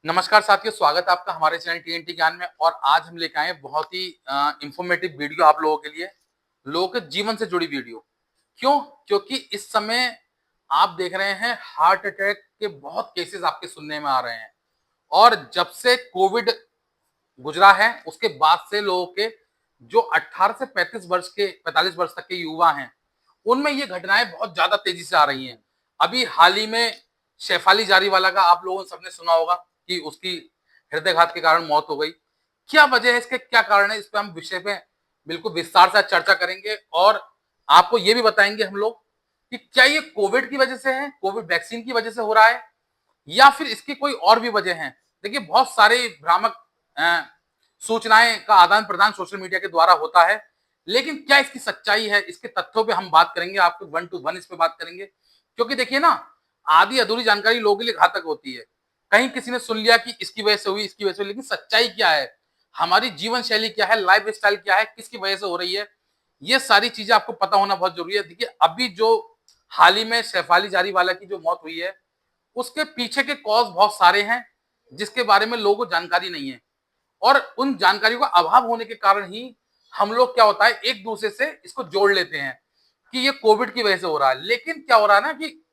नमस्कार साथियों, स्वागत है आपका हमारे चैनल टीएनटी ज्ञान में। और आज हम लेके आए हैं बहुत ही इंफॉर्मेटिव वीडियो आप लोगों के लिए, लोगों के जीवन से जुड़ी वीडियो। क्यों? क्योंकि इस समय आप देख रहे हैं हार्ट अटैक के बहुत केसेस आपके सुनने में आ रहे हैं। और जब से कोविड गुजरा है उसके बाद से लोगों के जो 18 से 35 वर्ष के 45 वर्ष तक के युवा हैं, उनमें ये घटनाएं बहुत ज्यादा तेजी से आ रही हैं। अभी हाल ही में शेफाली जारीवाला का आप लोगों ने सबने सुना होगा कि उसकी हृदयघात के कारण मौत हो गई। क्या वजह है, इसके क्या कारण है, इस पे हम विषय पे बिल्कुल विस्तार से चर्चा करेंगे। और आपको ये भी बताएंगे हम लोग कि क्या ये कोविड की वजह से है, कोविड वैक्सीन की वजह से हो रहा है, या फिर इसकी कोई और भी वजह है। देखिए, बहुत सारे भ्रामक अ, सूचनाएं का आदान प्रदान सोशल मीडिया के द्वारा होता है, लेकिन क्या इसकी सच्चाई है, इसके तथ्यों पे हम बात करेंगे, आपको 1 to 1 इस पे बात करेंगे। क्योंकि देखिए ना, आधी अधूरी जानकारी लोगों के लिए घातक होती है। कहीं किसी ने सुन लिया कि इसकी वजह से हुई, इसकी वजह से हुई, लेकिन सच्चाई क्या है, हमारी जीवन शैली क्या है, लाइफ स्टाइल क्या है, किसकी वजह से हो रही है, ये सारी चीजें आपको पता होना बहुत जरूरी है। देखिए, अभी जो हाल ही में शेफाली जारीवाला की जो मौत हुई है, उसके पीछे के कॉज बहुत सारे हैं जिसके बारे में लोगों को जानकारी नहीं है। और उन जानकारियों का अभाव होने के कारण ही हम लोग क्या होता है, एक दूसरे से इसको जोड़ लेते हैं कि ये कोविड की वजह से हो रहा है। लेकिन क्या हो रहा है ना कि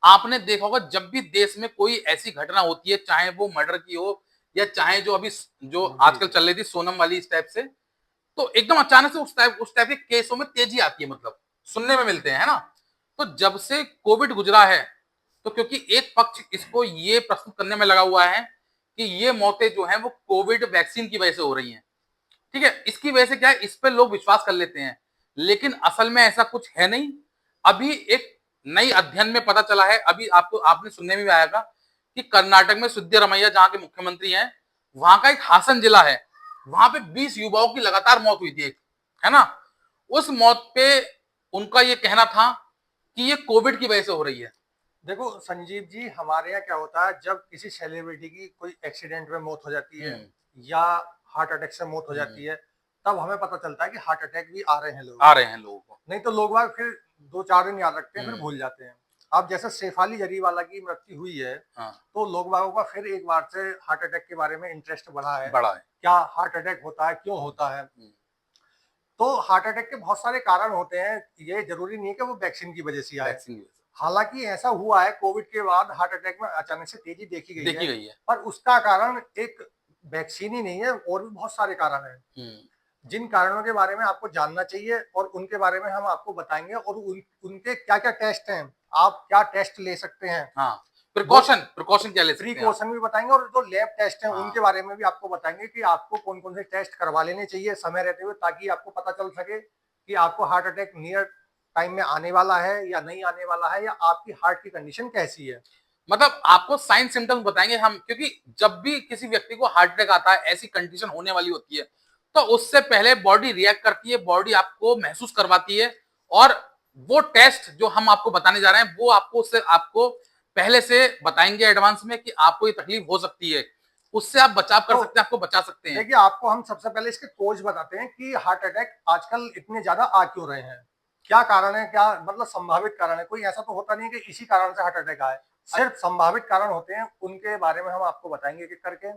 आपने देखा होगा, जब भी देश में कोई ऐसी घटना होती है, चाहे वो मर्डर की हो या चाहे जो अभी जो जी, आजकल चल रही थी सोनम वाली इस टाइप से, तो एकदम अचानक से उस टाइप के केसों में तेजी आती है, मतलब सुनने में मिलते हैं, है ना। तो जब से कोविड गुजरा है, तो क्योंकि एक पक्ष इसको ये प्रस्तुत करने में लगा हुआ है कि ये मौतें जो हैं वो कोविड वैक्सीन की वजह से हो रही हैं। ठीक है, इसकी वजह से क्या है, इस पे लोग विश्वास कर लेते हैं, लेकिन असल में ऐसा कुछ है नहीं। अभी एक नई अध्ययन में पता चला है, अभी आपको आपने सुनने में भी आएगा कि कर्नाटक में सिद्धरमैया जहां के मुख्यमंत्री हैं, वहां का एक हासन जिला है, वहां पे 20 युवाओं की लगातार मौत हुई थी एक, है ना। उस मौत पे उनका ये कहना था कि ये कोविड की वजह से हो रही है। देखो संजीव जी, हमारे यहाँ क्या होता है जब किसी सेलिब्रिटी की कोई एक्सीडेंट में मौत हो जाती है हम्म। या हार्ट अटैक से मौत हो हम्म। जाती है, तब हमें पता चलता है कि हार्ट अटैक भी आ रहे हैं लोगों आ को। रहे हैं लोगों को। नहीं तो लोग बाग फिर 2-4 दिन याद रखते हैं, फिर हम्म। भूल जाते हैं। अब जैसे शेफाली जरीवाला की मृत्यु हुई है, हाँ। तो लोग बागों का फिर एक बार से हार्ट अटैक के बारे में इंटरेस्ट बढ़ा है। बड़ा है। क्या हार्ट अटैक होता है, क्यों होता है? हम्म। तो हार्ट अटैक के बहुत सारे कारण होते हैं, ये जरूरी नहीं है कि वो वैक्सीन की वजह से आए। वैक्सीन की वजह हालांकि ऐसा हुआ है, कोविड के बाद हार्ट अटैक में अचानक से तेजी देखी से गई देखी है, गई है। पर उसका कारण एक वैक्सीन ही नहीं है, और भी बहुत सारे कारण हैं हम्म। जिन कारणों के बारे में आपको जानना चाहिए, और उनके बारे में हम आपको बताएंगे, और उनके क्या क्या टेस्ट हैं, आप क्या टेस्ट ले सकते हैं, हाँ, वो प्रिकॉशन प्रिकॉशन क्या ले सकते हैं आप। प्रिकॉशन भी बताएंगे, और जो लैब टेस्ट हैं हाँ। उनके बारे में भी आपको बताएंगे कि आपको कौन कौन से टेस्ट करवा लेने चाहिए समय रहते हुए, ताकि आपको पता चल सके कि आपको हार्ट अटैक नियर टाइम में आने वाला है या नहीं आने वाला है, या आपकी हार्ट की कंडीशन कैसी है। मतलब आपको साइन सिम्टम्स बताएंगे हम, क्योंकि जब भी किसी व्यक्ति को हार्ट अटैक आता है, ऐसी कंडीशन होने वाली होती है, तो उससे पहले बॉडी रिएक्ट करती है, बॉडी आपको महसूस करवाती है। और वो टेस्ट जो हम आपको बताने जा रहे हैं, वो आपको पहले से बताएंगे एडवांस में कि आपको ये तकलीफ हो सकती है, उससे आप बचाव कर तो सकते हैं, आपको बचा सकते हैं। देखिए, आपको हम सबसे पहले इसके कोज बताते हैं कि हार्ट अटैक आजकल इतने ज्यादा आ क्यों रहे हैं, क्या कारण है, क्या मतलब संभावित कारण है। कोई ऐसा तो होता नहीं कि इसी कारण से हार्ट अटैक आए, सिर्फ संभावित कारण होते हैं, उनके बारे में हम आपको बताएंगे एक एक करके।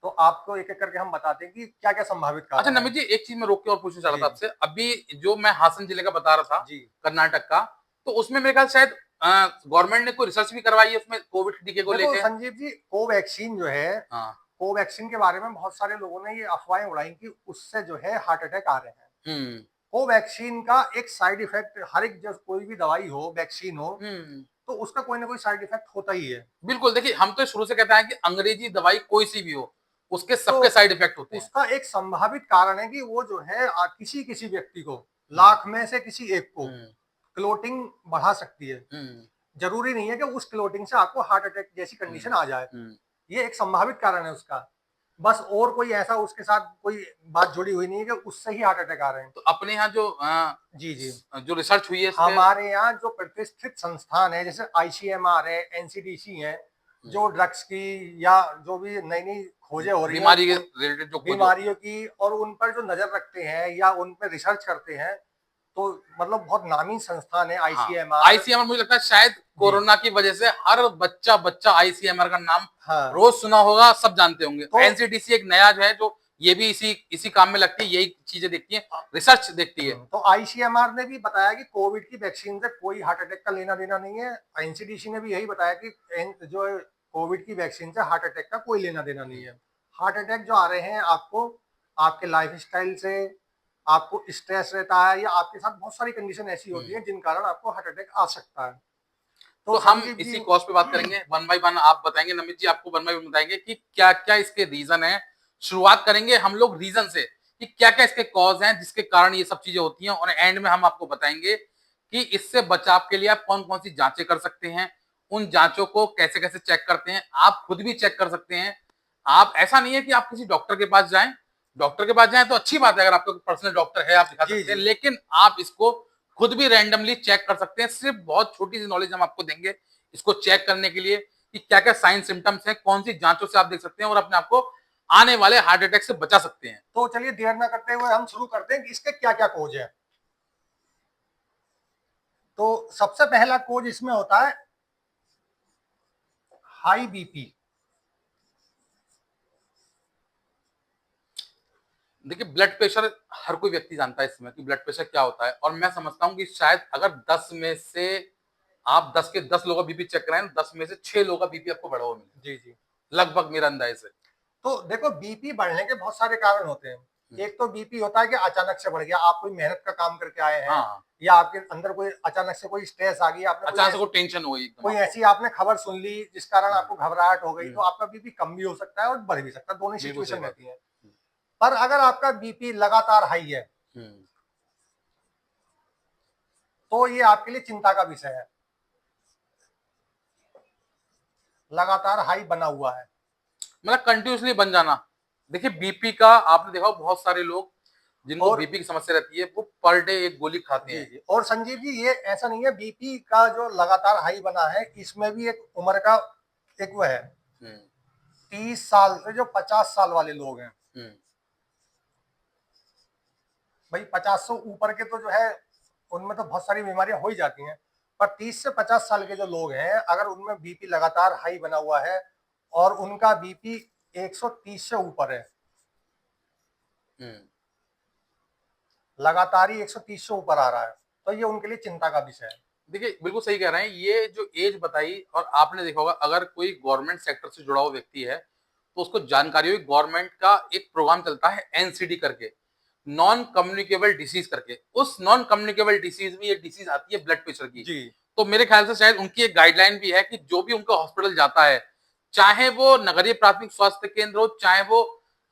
तो आपको एक एक करके हम बताते हैं कि क्या क्या संभावित अच्छा कारण है। नमित जी, एक चीज मैं रोक के और पूछना चाह रहा जी था आपसे, अभी जो मैं हासन जिले का बता रहा था, जी। कर्नाटक का, तो उसमें मेरे ख्याल शायद गवर्नमेंट ने कोई रिसर्च भी करवाई है उसमें कोविड टीके को देखो लेके। संजीव जी, कोवैक्सीन जो है, हाँ। कोवैक्सीन के बारे में बहुत सारे लोगों ने ये अफवाहें उड़ाई कि उससे जो है हार्ट अटैक आ रहे हैं। हम्म। कोवैक्सीन का एक साइड इफेक्ट, हर एक जब कोई भी दवाई हो, वैक्सीन हो, हम्म। तो उसका कोई ना कोई साइड इफेक्ट होता ही है। बिल्कुल, देखिए हम तो शुरू से कहते हैं कि अंग्रेजी दवाई कोई सी भी हो, उसके तो सबके साइड इफेक्ट होते हैं। उसका एक संभावित कारण है कि वो जो है किसी किसी व्यक्ति को, हम्म। लाख में से किसी एक को हम्म। क्लोटिंग बढ़ा सकती है। हम्म। जरूरी नहीं है कि उस क्लोटिंग से आपको हार्ट अटैक जैसी कंडीशन हम्म। आ जाए। हम्म। ये एक संभावित कारण है उसका, बस और कोई ऐसा उसके साथ कोई बात जुड़ी हुई नहीं है कि उससे ही हार्ट अटैक आ रहे हैं। तो अपने यहाँ जो जी जी। जो रिसर्च हुई है इस पे। हमारे यहाँ जो प्रतिष्ठित संस्थान है, जैसे आईसीएमआर है, एनसीडीसी है, जो ड्रग्स की या जो भी नई नई खोजें हो रही हैं, बीमारी के उन रिलेटेड जो खोज होती बीमारियों है। की, और उन पर जो नजर रखते हैं या उन पर रिसर्च करते हैं, तो मतलब बहुत नामी संस्थान है हाँ, आईसीएमआर। आईसीएमआर मुझे लगता है शायद कोरोना की वजह से हर बच्चा आईसीएमआर का नाम हाँ, रोज सुना होगा, सब जानते होंगे। तो एनसीडीसी एक नया जो है, जो ये भी इसी काम में लगती है, यही चीजें देखती है, रिसर्च देखती है। तो आईसीएमआर ने भी बताया कि कोविड की वैक्सीन से कोई हार्ट अटैक का लेना देना नहीं है। एनसीडीसी ने भी यही बताया कि जो कोविड की वैक्सीन से हार्ट अटैक का कोई लेना देना नहीं है। हार्ट अटैक जो आ रहे हैं आपको आपके लाइफस्टाइल से, आपको स्ट्रेस रहता है, या आपके साथ बहुत सारी कंडीशन ऐसी होती है जिन कारण आपको हार्ट अटैक आ सकता है। तो तो हम संजीव जी, इसी कॉज पे बात करेंगे, वन बाय वन आप बताएंगे, नमित जी आपको वन बाय वन बताएंगे कि क्या क्या इसके रीजन है। शुरुआत करेंगे हम लोग रीजन से कि क्या क्या इसके कॉज हैं जिसके कारण ये सब चीजें होती हैं, और एंड में हम आपको बताएंगे कि इससे बचाव के लिए आप कौन कौन सी जांचें कर सकते हैं, उन जांचों को कैसे कैसे चेक करते हैं, आप खुद भी चेक कर सकते हैं। आप ऐसा नहीं है कि आप किसी डॉक्टर के पास जाएं, डॉक्टर के पास जाएं तो अच्छी बात है, अगर आपका पर्सनल डॉक्टर है आप दिखा सकते हैं, लेकिन आप इसको खुद भी रैंडमली चेक कर सकते हैं। सिर्फ बहुत छोटी सी नॉलेज हम आपको देंगे इसको चेक करने के लिए कि क्या क्या साइन सिम्टम्स हैं, कौन सी जांचों से आप देख सकते हैं और अपने आप को आने वाले हार्ट अटैक से बचा सकते हैं। तो चलिए देर ना करते हुए हम शुरू करते हैं कि इसके क्या क्या कोज है। तो सबसे पहला कोज इसमें होता है हाई बीपी। देखिए, ब्लड प्रेशर हर कोई व्यक्ति जानता है इस समय कि ब्लड प्रेशर क्या होता है, और मैं समझता हूं कि शायद अगर 10 में से आप 10 के 10 लोगों का बीपी चेक कराएं, 10 में से 6 लोगों का बीपी आपको बढ़ा हुआ मिले, जी जी। लगभग मेरा अंदाजा से। तो देखो बीपी बढ़ने के बहुत सारे कारण होते हैं। एक तो बीपी होता है कि अचानक से बढ़ गया, आप कोई मेहनत का काम करके आए हैं, हाँ, या आपके अंदर कोई अचानक से कोई स्ट्रेस आ गई, आपने अचानक से कोई टेंशन हो गई एकदम कोई आपको। ऐसी आपने खबर सुन ली जिस कारण आपको घबराहट हो गई, तो आपका बीपी कम भी हो सकता है और बढ़ भी सकता है, दोनों बिल्कुल सही सिचुएशन बात। रहती है। पर अगर आपका बीपी लगातार हाई है हम्म, तो ये आपके लिए चिंता का विषय है। लगातार हाई बना हुआ है, मतलब कंटिन्यूसली बन जाना। देखिए, बीपी का आपने देखा होगा, बहुत सारे लोग जिनको और बीपी की समस्या रहती है वो पर डे एक गोली खाते जी हैं। जी। और संजीव जी, ये ऐसा नहीं है, बीपी का जो लगातार हाई बना है इसमें भी एक उम्र का एक वो है। हम्म, 30 साल से जो 50 साल वाले लोग हैं, हम्म, भाई 50 से ऊपर के तो जो है उनमें तो बहुत सारी बीमारियां हो ही जाती हैं, पर 30 से 50 साल के जो लोग हैं अगर उनमें बीपी लगातार हाई बना हुआ है और उनका बीपी 130 से ऊपर है, हम्म। लगातार ही 130 से ऊपर आ रहा है, तो ये उनके लिए चिंता का विषय है। देखिए, बिल्कुल सही कह रहे हैं, ये जो एज बताई, और आपने देखा होगा अगर कोई गवर्नमेंट सेक्टर से जुड़ा हुआ व्यक्ति है तो उसको जानकारी होगी, गवर्नमेंट का एक प्रोग्राम चलता है एनसीडी करके, नॉन कम्युनिकेबल डिसीज करके। उस नॉन कम्युनिकेबल डिसीज में एक डिसीज आती है ब्लड प्रेशर की। जी। तो मेरे ख्याल से शायद उनकी एक गाइडलाइन भी है कि जो भी उनका हॉस्पिटल जाता है, चाहे वो नगरीय प्राथमिक स्वास्थ्य केंद्र हो, चाहे वो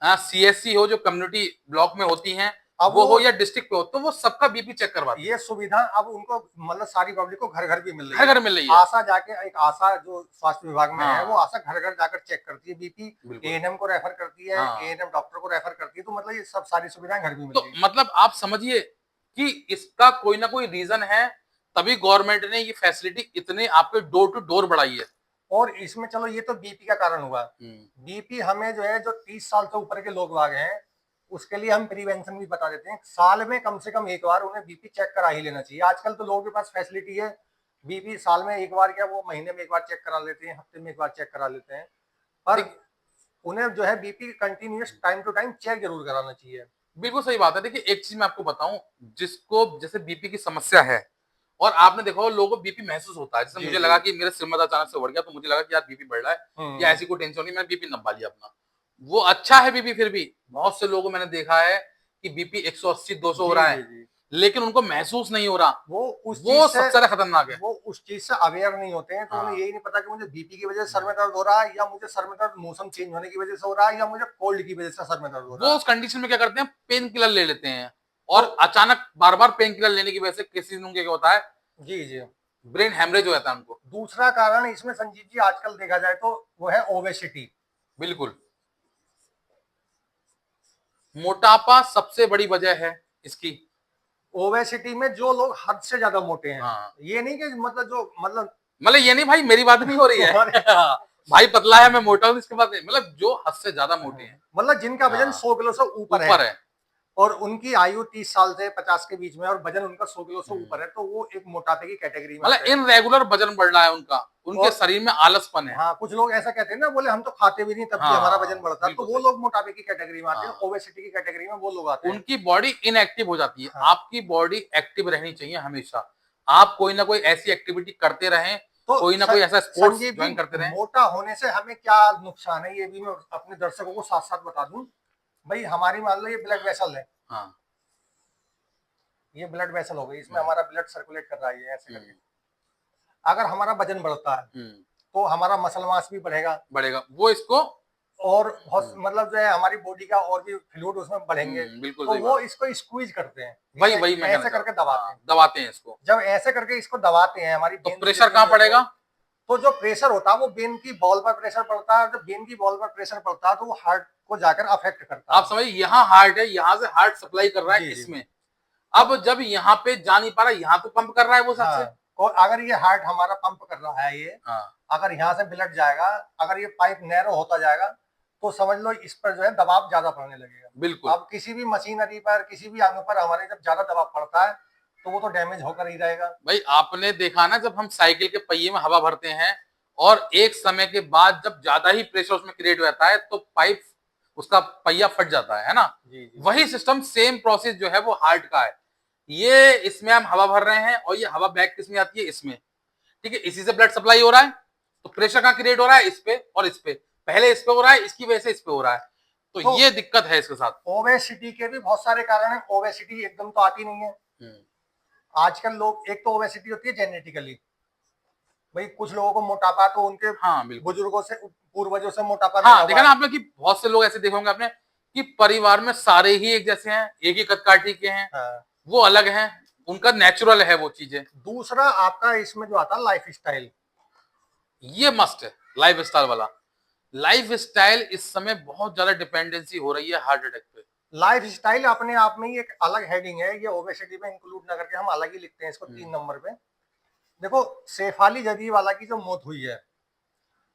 सीएससी हो जो कम्युनिटी ब्लॉक में होती हैं, अब वो हो या डिस्ट्रिक्ट पे हो, तो वो सबका बीपी चेक करवाते हैं। ये सुविधा अब उनको मतलब सारी पब्लिक को घर घर भी मिल रही घर है। घर मिल रही है। आशा जाके, एक आशा जो स्वास्थ्य विभाग में है, हाँ, वो आशा घर घर जाकर चेक करती है बीपी, बिल्कुल। एएनएम को रेफर करती है, हाँ, एएनएम डॉक्टर को रेफर करती है, तो मतलब ये सब सारी सुविधाएं घर भी मिल तो रही है। मतलब आप समझिए कि इसका कोई ना कोई रीजन है, तभी गवर्नमेंट ने ये फैसिलिटी इतने आपके डोर टू डोर बढ़ाई है। और इसमें चलो ये तो बीपी का कारण हुआ। बीपी हमें जो है, जो 30 साल से ऊपर के लोग बाग हैं, उसके लिए हम प्रिवेंशन भी बता देते हैं। साल में कम से कम एक बार उन्हें बीपी चेक करा ही लेना चाहिए। आजकल तो लोगों के पास फैसिलिटी है, बीपी साल में एक बार क्या वो महीने में एक बार चेक करा लेते हैं, हफ्ते में एक बार चेक करा लेते हैं, पर उन्हें जो है BP continuous time to time check जरूर कराना चाहिए। बिल्कुल सही बात है। देखिए, एक चीज मैं आपको बताऊं, जिसको जैसे बीपी की समस्या है और आपने देखा हो लोगों को बीपी महसूस होता है, जैसे मुझे लगा कि मेरे सिर में अचानक से बढ़ गया, तो मुझे लगा कि यार बीपी बढ़ रहा है या ऐसी कोई टेंशन नहीं, मैंने बीपी नपा लिया अपना, वो अच्छा है बीपी। फिर भी बहुत से लोगों को मैंने देखा है कि बीपी 180 200 हो रहा है, लेकिन उनको महसूस नहीं हो रहा, वो सबसे ज्यादा खतरनाक है। वो उस चीज से अवेयर नहीं होते हैं, तो उन्हें यही नहीं पता कि मुझे बीपी की वजह से सर में दर्द हो रहा है, या मुझे सर में दर्द मौसम चेंज होने की वजह से हो रहा है, या मुझे कोल्ड की वजह से सर में दर्द हो रहा वो है। उस कंडीशन में क्या करते हैं, पेन किलर ले लेते हैं, और अचानक बार बार पेन किलर लेने की वजह से किसी दिन क्या होता है, जी जी। ब्रेन हेमरेज हो जाता है उनको। दूसरा कारण इसमें संजीव जी आजकल देखा जाए तो वो है ओबेसिटी। बिल्कुल, मोटापा सबसे बड़ी वजह है इसकी। ओबेसिटी में जो लोग हद से ज्यादा मोटे हैं, हाँ, ये नहीं कि मतलब जो मतलब ये नहीं भाई मेरी बात नहीं हो रही है भाई पतला है मैं मोटा हूं, इसके बाद मतलब जो हद से ज्यादा मोटे हैं, मतलब जिनका वजन 100 किलो से ऊपर ऊपर है, है। और उनकी आयु 30 साल से 50 के बीच में और वजन उनका 100 किलो से ऊपर है, तो वो एक मोटापे की कैटेगरी में मतलब आते हैं। इनरेगुलर वजन बढ़ रहा है उनका, उनके और शरीर में आलसपन है। हाँ, कुछ लोग ऐसा कहते हैं ना, बोले हम तो खाते भी नहीं तब भी हमारा वजन हाँ, बढ़ता है, तो बिल्कुल वो सही। लोग मोटापे की कैटेगरी में आते हैं, हाँ, ओबेसिटी की कैटेगरी में वो लोग आते हैं। उनकी बॉडी इनएक्टिव हो जाती है। हाँ। आपकी बॉडी एक्टिव रहनी चाहिए हमेशा। आप कोई ना कोई ऐसी एक्टिविटी करते रहें, तो कोई ना कोई ऐसा स्पोर्ट्स संजीव जी, ज्वाइन करते रहें। मोटा होने से हमें क्या नुकसान है, ये भी मैं अपने दर्शकों को साथ साथ बता दूं। भाई हमारी मान लो ये ब्लड वेसल है, हाँ। ये ब्लड वेसल हो गई, इसमें हम्म, हमारा ब्लड सर्कुलेट कर रहा है ये ऐसे हम्म, करके। अगर हमारा वजन बढ़ता है हम्म, तो हमारा मसल मास भी बढ़ेगा, बढ़ेगा वो इसको। और बहुत हम्म, मतलब जो है हमारी बॉडी का और भी फ्लूइड उसमें बढ़ेंगे, बिल्कुल तो सही वो बात। इसको स्क्वीज करते हैं, वही इसे वही मैं कहना ऐसे चाह करके रहा हूँ। दबाते हाँ, हैं। दबाते हैं इसको। जब ऐसे करके इसको दबाते हैं हमारी तो वेन की प्रेशर जितनी कहाँ भी पड़ेगा? है, तो जो प्रेशर होता है वो वेन की बॉल पर प्रेशर पड़ता है, और जब वेन की बॉल पर प्रेशर पड़ता है तो वो हार्ट को जाकर अफेक्ट करता आप है। समझिए, यहाँ हार्ट है, यहाँ से हार्ट सप्लाई कर रहा है जी जी। इसमें। तो अब जब यहाँ पे जा नहीं पा रहा, यहाँ तो पंप कर रहा है वो सबसे। हाँ, और अगर ये हार्ट हमारा पंप कर रहा है ये, हाँ, अगर यहाँ से ब्लड जाएगा, अगर ये पाइप नैरो होता जाएगा, तो समझ लो इस पर जो है दबाव ज्यादा पड़ने लगेगा। बिल्कुल। अब किसी भी मशीनरी पर, किसी भी अंग पर हमारे जब ज्यादा दबाव पड़ता है तो वो तो डैमेज होकर ही रहेगा। भाई आपने देखा ना, जब हम साइकिल के पहिए में हवा भरते हैं और एक समय के बाद जब ज्यादा ही प्रेशर उसमें क्रिएट हो जाता है तो पाइप, उसका पहिया फट जाता है ना। जी जी। वही सिस्टम, सेम प्रोसेस जो है वो हार्ट का है। ये इसमें हम हवा भर रहे हैं और ये हवा बैक किसमें आती है? इसमें। ठीक है, इसी से ब्लड सप्लाई हो रहा है। तो प्रेशर कहाँ क्रिएट हो रहा है? इस पे और इस पे। पहले इस पे हो रहा है, इसकी वजह से इस पे हो रहा है। तो तो ये दिक्कत है इसके साथ। ओबेसिटी के भी बहुत सारे कारण हैं, ओबेसिटी एकदम तो आती नहीं है। हम्म, आजकल लोग, एक तो ओबेसिटी होती है जेनेटिकली, भाई कुछ लोगों को मोटापा तो उनके हाँ बिल्कुल। बुजुर्गों से, पूर्वजों से मोटापा मिला हाँ, हुआ देखा ना है। आपने कि बहुत से लोग ऐसे देखे होंगे आपने कि परिवार में सारे ही एक जैसे हैं, एक ही कद काठी के हैं, हाँ। वो अलग हैं, उनका नेचुरल है वो चीजें। दूसरा आपका इसमें जो आता है लाइफ स्टाइल, ये मस्ट है, लाइफ स्टाइल वाला। लाइफ स्टाइल इस समय बहुत ज्यादा डिपेंडेंसी हो रही है हार्ट अटैक पे। लाइफ स्टाइल अपने आप में ही एक अलग हेडिंग है, ये ओबेसिटी में इंक्लूड ना करके हम अलग ही लिखते हैं इसको 3 नंबर पे। देखो, शेफाली जदी वाला की जो मौत हुई है,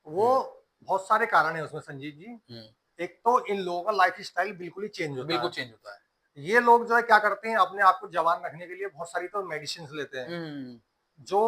वो बहुत सारे कारण है उसमें संजीव जी। एक तो इन लोगों का लाइफ स्टाइल बिल्कुल ही चेंज होता बिल्कुल है। चेंज होता है। ये लोग जो है क्या करते हैं, अपने आप को जवान रखने के लिए बहुत सारी तो मेडिसिन लेते हैं, जो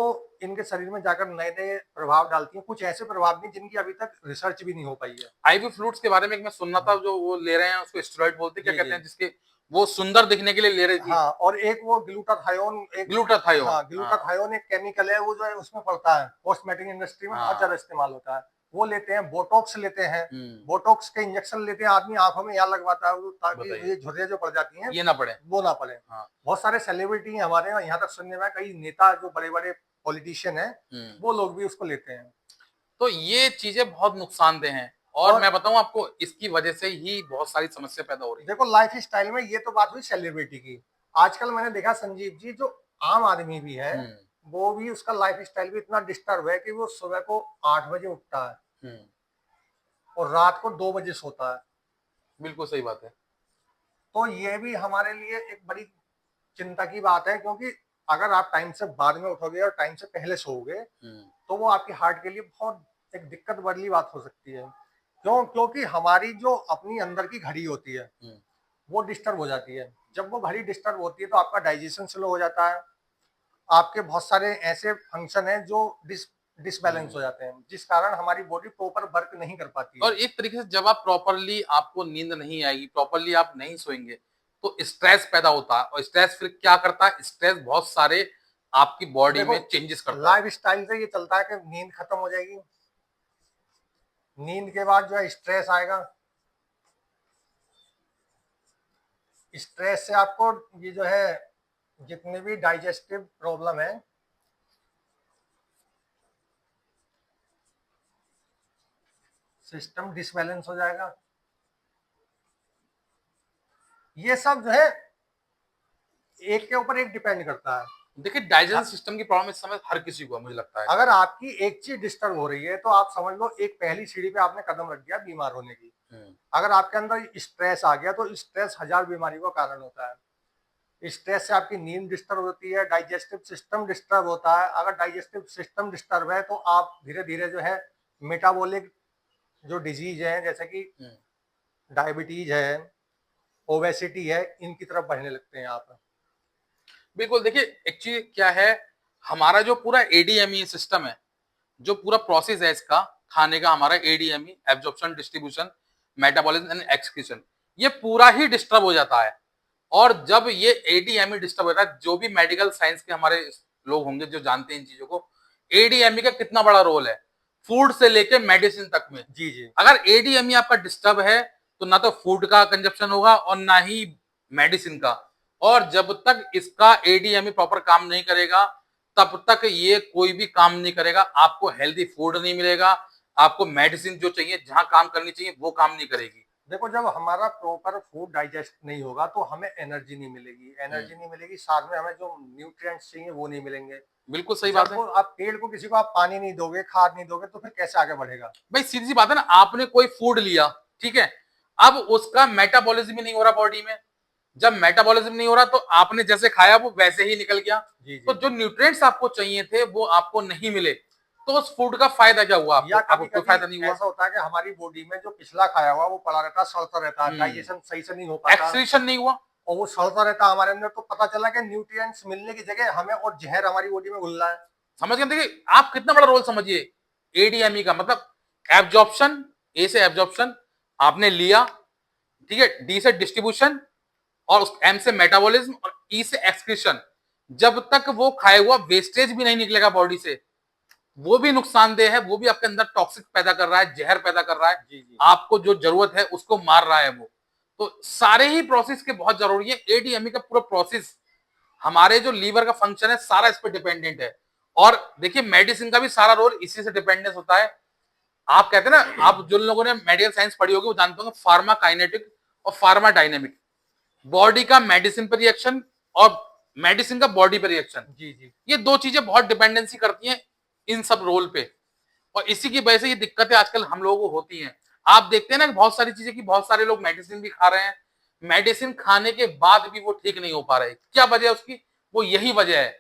इनके शरीर में जाकर नए नए प्रभाव डालती हैं, कुछ ऐसे प्रभाव भी जिनकी अभी तक रिसर्च भी नहीं हो पाई है। आईवी फ्लूइड्स के बारे में एक मैं सुनना था, जो वो ले रहे हैं उसको स्टेरॉइड बोलते हैं, क्या जी कहते जी। हैं, जिसके वो सुंदर दिखने के लिए ले रही थी। हाँ, और एक वो ग्लूटाथायोन, एक, ग्लूटाथायोन। हाँ ग्लूटाथायोन एक केमिकल है, वो जो है उसमें पड़ता है, कॉस्मेटिक इंडस्ट्री में बहुत ज्यादा हाँ। इस्तेमाल होता है। वो लेते हैं, बोटॉक्स लेते हैं, हम्म, बोटॉक्स के इंजेक्शन लेते हैं आदमी, आंखों में यहाँ लगवाता है वो, ताकि बताइए, ये झुर्रियाँ जो पड़ जाती हैं ये ना पड़े। वो ना पड़े। हाँ। बहुत सारे सेलिब्रिटी हैं हमारे यहाँ तक सुनने में, कई नेता जो बड़े बड़े पॉलिटिशियन हैं, वो लोग भी उसको लेते हैं। तो ये चीजें बहुत नुकसानदेह हैं, और और मैं बताऊं आपको, इसकी वजह से ही बहुत सारी समस्या पैदा हो रही है। देखो, लाइफ स्टाइल में ये तो बात हुई सेलिब्रिटी की। आजकल मैंने देखा संजीव जी, जो आम आदमी भी है, हम्म, वो भी उसका लाइफ स्टाइल भी इतना डिस्टर्ब है कि वो सुबह को 8 बजे उठता है हम्म, और रात को 2 बजे सोता है। बिल्कुल सही बात है। तो ये भी हमारे लिए एक बड़ी चिंता की बात है, क्योंकि अगर आप टाइम से बाद में उठोगे और टाइम से पहले सोओगे, तो वो आपकी हार्ट के लिए बहुत एक दिक्कत वाली बात हो सकती है। क्यों? क्योंकि हमारी जो अपनी अंदर की घड़ी होती है वो डिस्टर्ब हो जाती है। जब वो घड़ी डिस्टर्ब होती है तो आपका डाइजेशन स्लो हो जाता है, आपके बहुत सारे ऐसे फंक्शन हैं जो डिसबैलेंस हो जाते हैं, जिस कारण हमारी बॉडी प्रॉपर वर्क नहीं कर पाती है। और एक तरीके से जब आप प्रॉपरली, आपको नींद नहीं आएगी, प्रॉपरली आप नहीं सोएंगे, तो स्ट्रेस पैदा होता है, और स्ट्रेस फिर क्या करता है? स्ट्रेस बहुत सारे आपकी बॉडी देखो, में चेंजेस करता है। लाइफ स्टाइल से ये चलता है कि नींद खत्म हो जाएगी, नींद के बाद जो है स्ट्रेस आएगा, स्ट्रेस से आपको ये जो है जितने भी डाइजेस्टिव प्रॉब्लम है, सिस्टम डिसबैलेंस हो जाएगा। ये सब जो है एक के ऊपर एक डिपेंड करता है। देखिए, डाइजेशन सिस्टम की प्रॉब्लम इस समय हर किसी को है, मुझे लगता है। अगर आपकी एक चीज डिस्टर्ब हो रही है तो आप समझ लो एक पहली सीढ़ी पे आपने कदम रख दिया बीमार होने की। अगर आपके अंदर स्ट्रेस आ गया तो स्ट्रेस 1000 बीमारी का कारण होता है। स्ट्रेस से आपकी नींद डिस्टर्ब होती है, डाइजेस्टिव सिस्टम डिस्टर्ब होता है। अगर डाइजेस्टिव सिस्टम डिस्टर्ब है तो आप धीरे धीरे जो है मेटाबॉलिक जो डिजीज है, जैसे कि डायबिटीज है, ओबेसिटी है, इनकी तरफ बढ़ने लगते हैं आप। बिल्कुल, देखिए एक्चुअली क्या है, हमारा जो पूरा एडीएमई सिस्टम है, जो पूरा प्रोसेस है इसका खाने का, हमारा ADME, absorption, distribution, metabolism and excretion, ये पूरा ही डिस्टर्ब हो जाता है। और जब ये एडीएमई डिस्टर्ब होता है, जो भी मेडिकल साइंस के हमारे लोग होंगे जो जानते हैं इन चीजों को, एडीएमई का कितना बड़ा रोल है फूड से लेके मेडिसिन तक में। जी जी। अगर एडीएमई आपका डिस्टर्ब है तो ना तो फूड का कंजप्शन होगा और ना ही मेडिसिन का। और जब तक इसका एडीएमई प्रॉपर काम नहीं करेगा तब तक ये कोई भी काम नहीं करेगा, आपको हेल्दी फूड नहीं मिलेगा, आपको मेडिसिन जो चाहिए जहां काम करनी चाहिए वो काम नहीं करेगी। देखो, जब हमारा प्रॉपर फूड डाइजेस्ट नहीं होगा तो हमें एनर्जी नहीं मिलेगी, एनर्जी नहीं मिलेगी, साथ में हमें जो न्यूट्रिएंट्स चाहिए वो नहीं मिलेंगे। बिल्कुल सही बात जब है। वो आप पेड़ को, किसी को आप पानी नहीं दोगे, खाद नहीं दोगे, तो फिर कैसे आगे बढ़ेगा? भाई सीधी सी बात है ना, आपने कोई फूड लिया, ठीक है, अब उसका मेटाबॉलिज्म ही नहीं हो रहा बॉडी में। जब मेटाबॉलिज्म नहीं हो रहा तो आपने जैसे खाया वो वैसे ही निकल गया। जी तो जी। जो न्यूट्रिएंट्स आपको चाहिए थे वो आपको नहीं मिले, तो उस फूड का फायदा क्या हुआ? या आपको कभी कोई कभी फायदा नहीं हुआ। ऐसा होता है कि हमारी बॉडी में जो पिछला खाया हुआ वो पड़ा रहता है, सड़ता रहता है, डाइजेशन सही से नहीं हो पाता, एक्सक्रीशन नहीं हुआ। और वो सड़ता रहता है हमारे अंदर, तो पता चला कि न्यूट्रिएंट्स मिलने की जगह हमें और जहर हमारी बॉडी में घुल रहा है। समझ गए? देखिए आप कितना बड़ा रोल समझिए एडीएमई का, मतलब एब्जॉर्प्शन, ए से एब्जॉर्प्शन आपने लिया, ठीक है, डी से डिस्ट्रीब्यूशन, और उस एम से मेटाबॉलिज्म, और ई से एक्सक्रीशन। जब तक वो खाए हुआ वेस्टेज भी नहीं निकलेगा बॉडी से, वो भी नुकसानदेह है, वो भी आपके अंदर टॉक्सिक पैदा कर रहा है, जहर पैदा कर रहा है, जी जी। आपको जो जरूरत है उसको मार रहा है वो। तो सारे ही प्रोसेस के बहुत जरूरी है। एडीएमई का पूरा प्रोसेस, हमारे जो लीवर का फंक्शन है सारा इस पर डिपेंडेंट है। और देखिए मेडिसिन का भी सारा रोल इसी से डिपेंडेंस होता है। आप कहते हैं ना, आप जिन लोगों ने मेडिकल साइंस पढ़ी होगी वो जानते होंगे फार्मा काइनेटिक और फार्मा डायनेमिक, बॉडी का मेडिसिन पर रिएक्शन और मेडिसिन का बॉडी पर रिएक्शन। जी जी। ये दो चीजें बहुत डिपेंडेंसी करती हैं इन सब रोल पे, और इसी की वजह से ये दिक्कतें आजकल हम लोगों को होती हैं। आप देखते हैं ना कि बहुत सारी चीजें, की बहुत सारे लोग मेडिसिन भी खा रहे हैं, मेडिसिन खाने के बाद भी वो ठीक नहीं हो पा रहे। क्या वजह है उसकी? वो यही वजह है।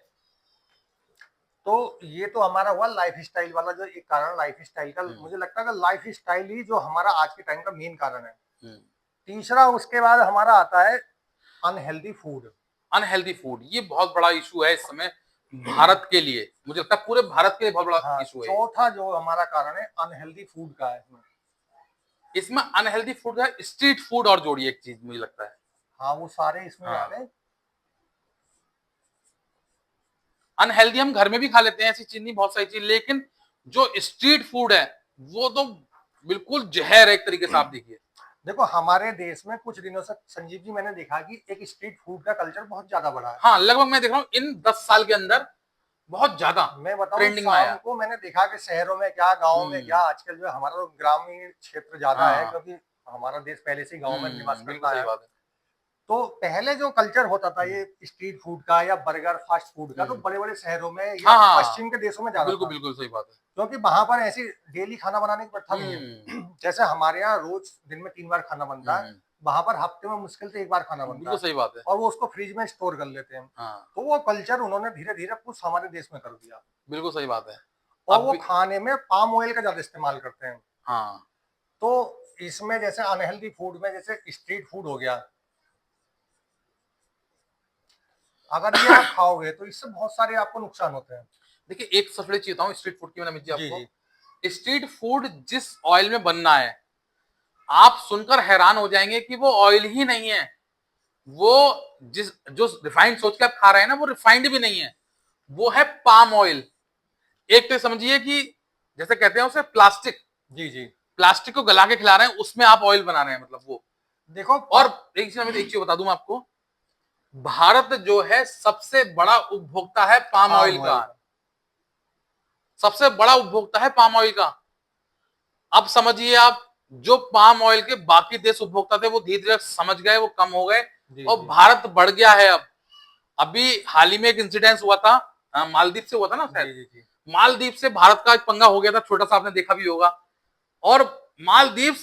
तो ये तो हमारा हुआ लाइफ स्टाइल वाला, जो एक कारण लाइफ स्टाइल का, मुझे लगता है कि लाइफ स्टाइल ही जो हमारा आज के टाइम का मेन कारण है। तीसरा उसके बाद हमारा आता है अनहेल्दी फूड। अनहेल्दी फूड, ये बहुत बड़ा इशू है इस समय भारत के लिए, मुझे लगता है पूरे भारत के लिए बहुत बड़ा हाँ, इशू है। चौथा जो हमारा कारण है अनहेल्दी फूड का है इसमें। इसमें अनहेल्दी फूड का स्ट्रीट फूड और जोड़िए एक चीज, मुझे लगता है। हाँ, वो सारे इसमें आ हाँ, गए। अनहेल्दी हम घर में भी खा लेते हैं, ऐसी चीज नहीं, बहुत सारी चीज, लेकिन जो स्ट्रीट फूड है वो तो बिल्कुल जहर है एक तरीके से। आप देखिए, देखो, हमारे देश में कुछ दिनों से संजीव जी मैंने देखा कि एक स्ट्रीट फूड का कल्चर बहुत ज्यादा बढ़ा है। हाँ लगभग मैं देख रहा हूँ इन 10 साल के अंदर बहुत ज्यादा मैं बताऊं, ट्रेंडिंग में शाम आया। को मैंने देखा कि शहरों में क्या, गाँव में क्या, आजकल जो है हमारा तो ग्रामीण क्षेत्र ज्यादा है, हाँ, क्योंकि हमारा देश पहले से गाँव में निवास बिल्कुल करता सही है। बात है। तो पहले जो कल्चर होता था ये स्ट्रीट फूड का या बर्गर फास्ट फूड का, तो हम्म, बड़े बड़े शहरों में या हाँ हाँ, पश्चिम के देशों में ज्यादा बिल्कुल था, बिल्कुल सही बात है। क्योंकि वहां पर ऐसी डेली खाना बनाने की प्रथा नहीं हम्म है। जैसे हमारे यहाँ रोज दिन में 3 बार खाना बनता है, हम्म, वहां पर हफ्ते में मुश्किल से 1 बार खाना बनता बिल्कुल है, सही बात है। और वो उसको फ्रिज में स्टोर कर लेते हैं। हाँ, तो वो कल्चर उन्होंने धीरे धीरे कुछ हमारे देश में कर दिया, बिल्कुल सही बात है। और अब वो भी, खाने में पाम ऑयल का ज्यादा इस्तेमाल करते हैं। हाँ, तो इसमें जैसे अनहेल्दी फूड में जैसे स्ट्रीट फूड हो गया, अगर ये आप खाओगे तो इससे बहुत सारे आपको नुकसान होते हैं। देखिए एक सफेद चीज बताऊं स्ट्रीट फूड की, मैंने मिर्ची जी जी। आपको, स्ट्रीट फूड जिस ऑयल में बनना है, आप सुनकर हैरान हो जाएंगे कि वो ऑयल ही नहीं है। वो जिस जो रिफाइंड सोच के आप खा रहे हैं ना, वो रिफाइंड भी नहीं है, वो है पाम ऑयल। एक तो समझिए कि जैसे कहते हैं उसे प्लास्टिक, जी जी। प्लास्टिक को गला के खिला रहे हैं, उसमें आप ऑयल बना रहे हैं, मतलब वो। देखो, और एक चीज बता दूं मैं आपको, भारत जो है सबसे बड़ा उपभोक्ता है पाम ऑयल पाम का, ऑयल। सबसे बड़ा उपभोक्ता है पाम ऑयल का। अब समझिए आप, जो पाम ऑयल के बाकी देश उपभोक्ता थे वो धीरे धीरे समझ गए, वो कम हो गए, जी और जी। भारत बढ़ गया है अब। अभी हाल ही में एक इंसिडेंस हुआ था, मालदीव से हुआ था ना शायद, जी जी जी। मालदीव से भारत का एक पंगा हो गया था, छोटा सा, आपने देखा भी होगा। और मालदीव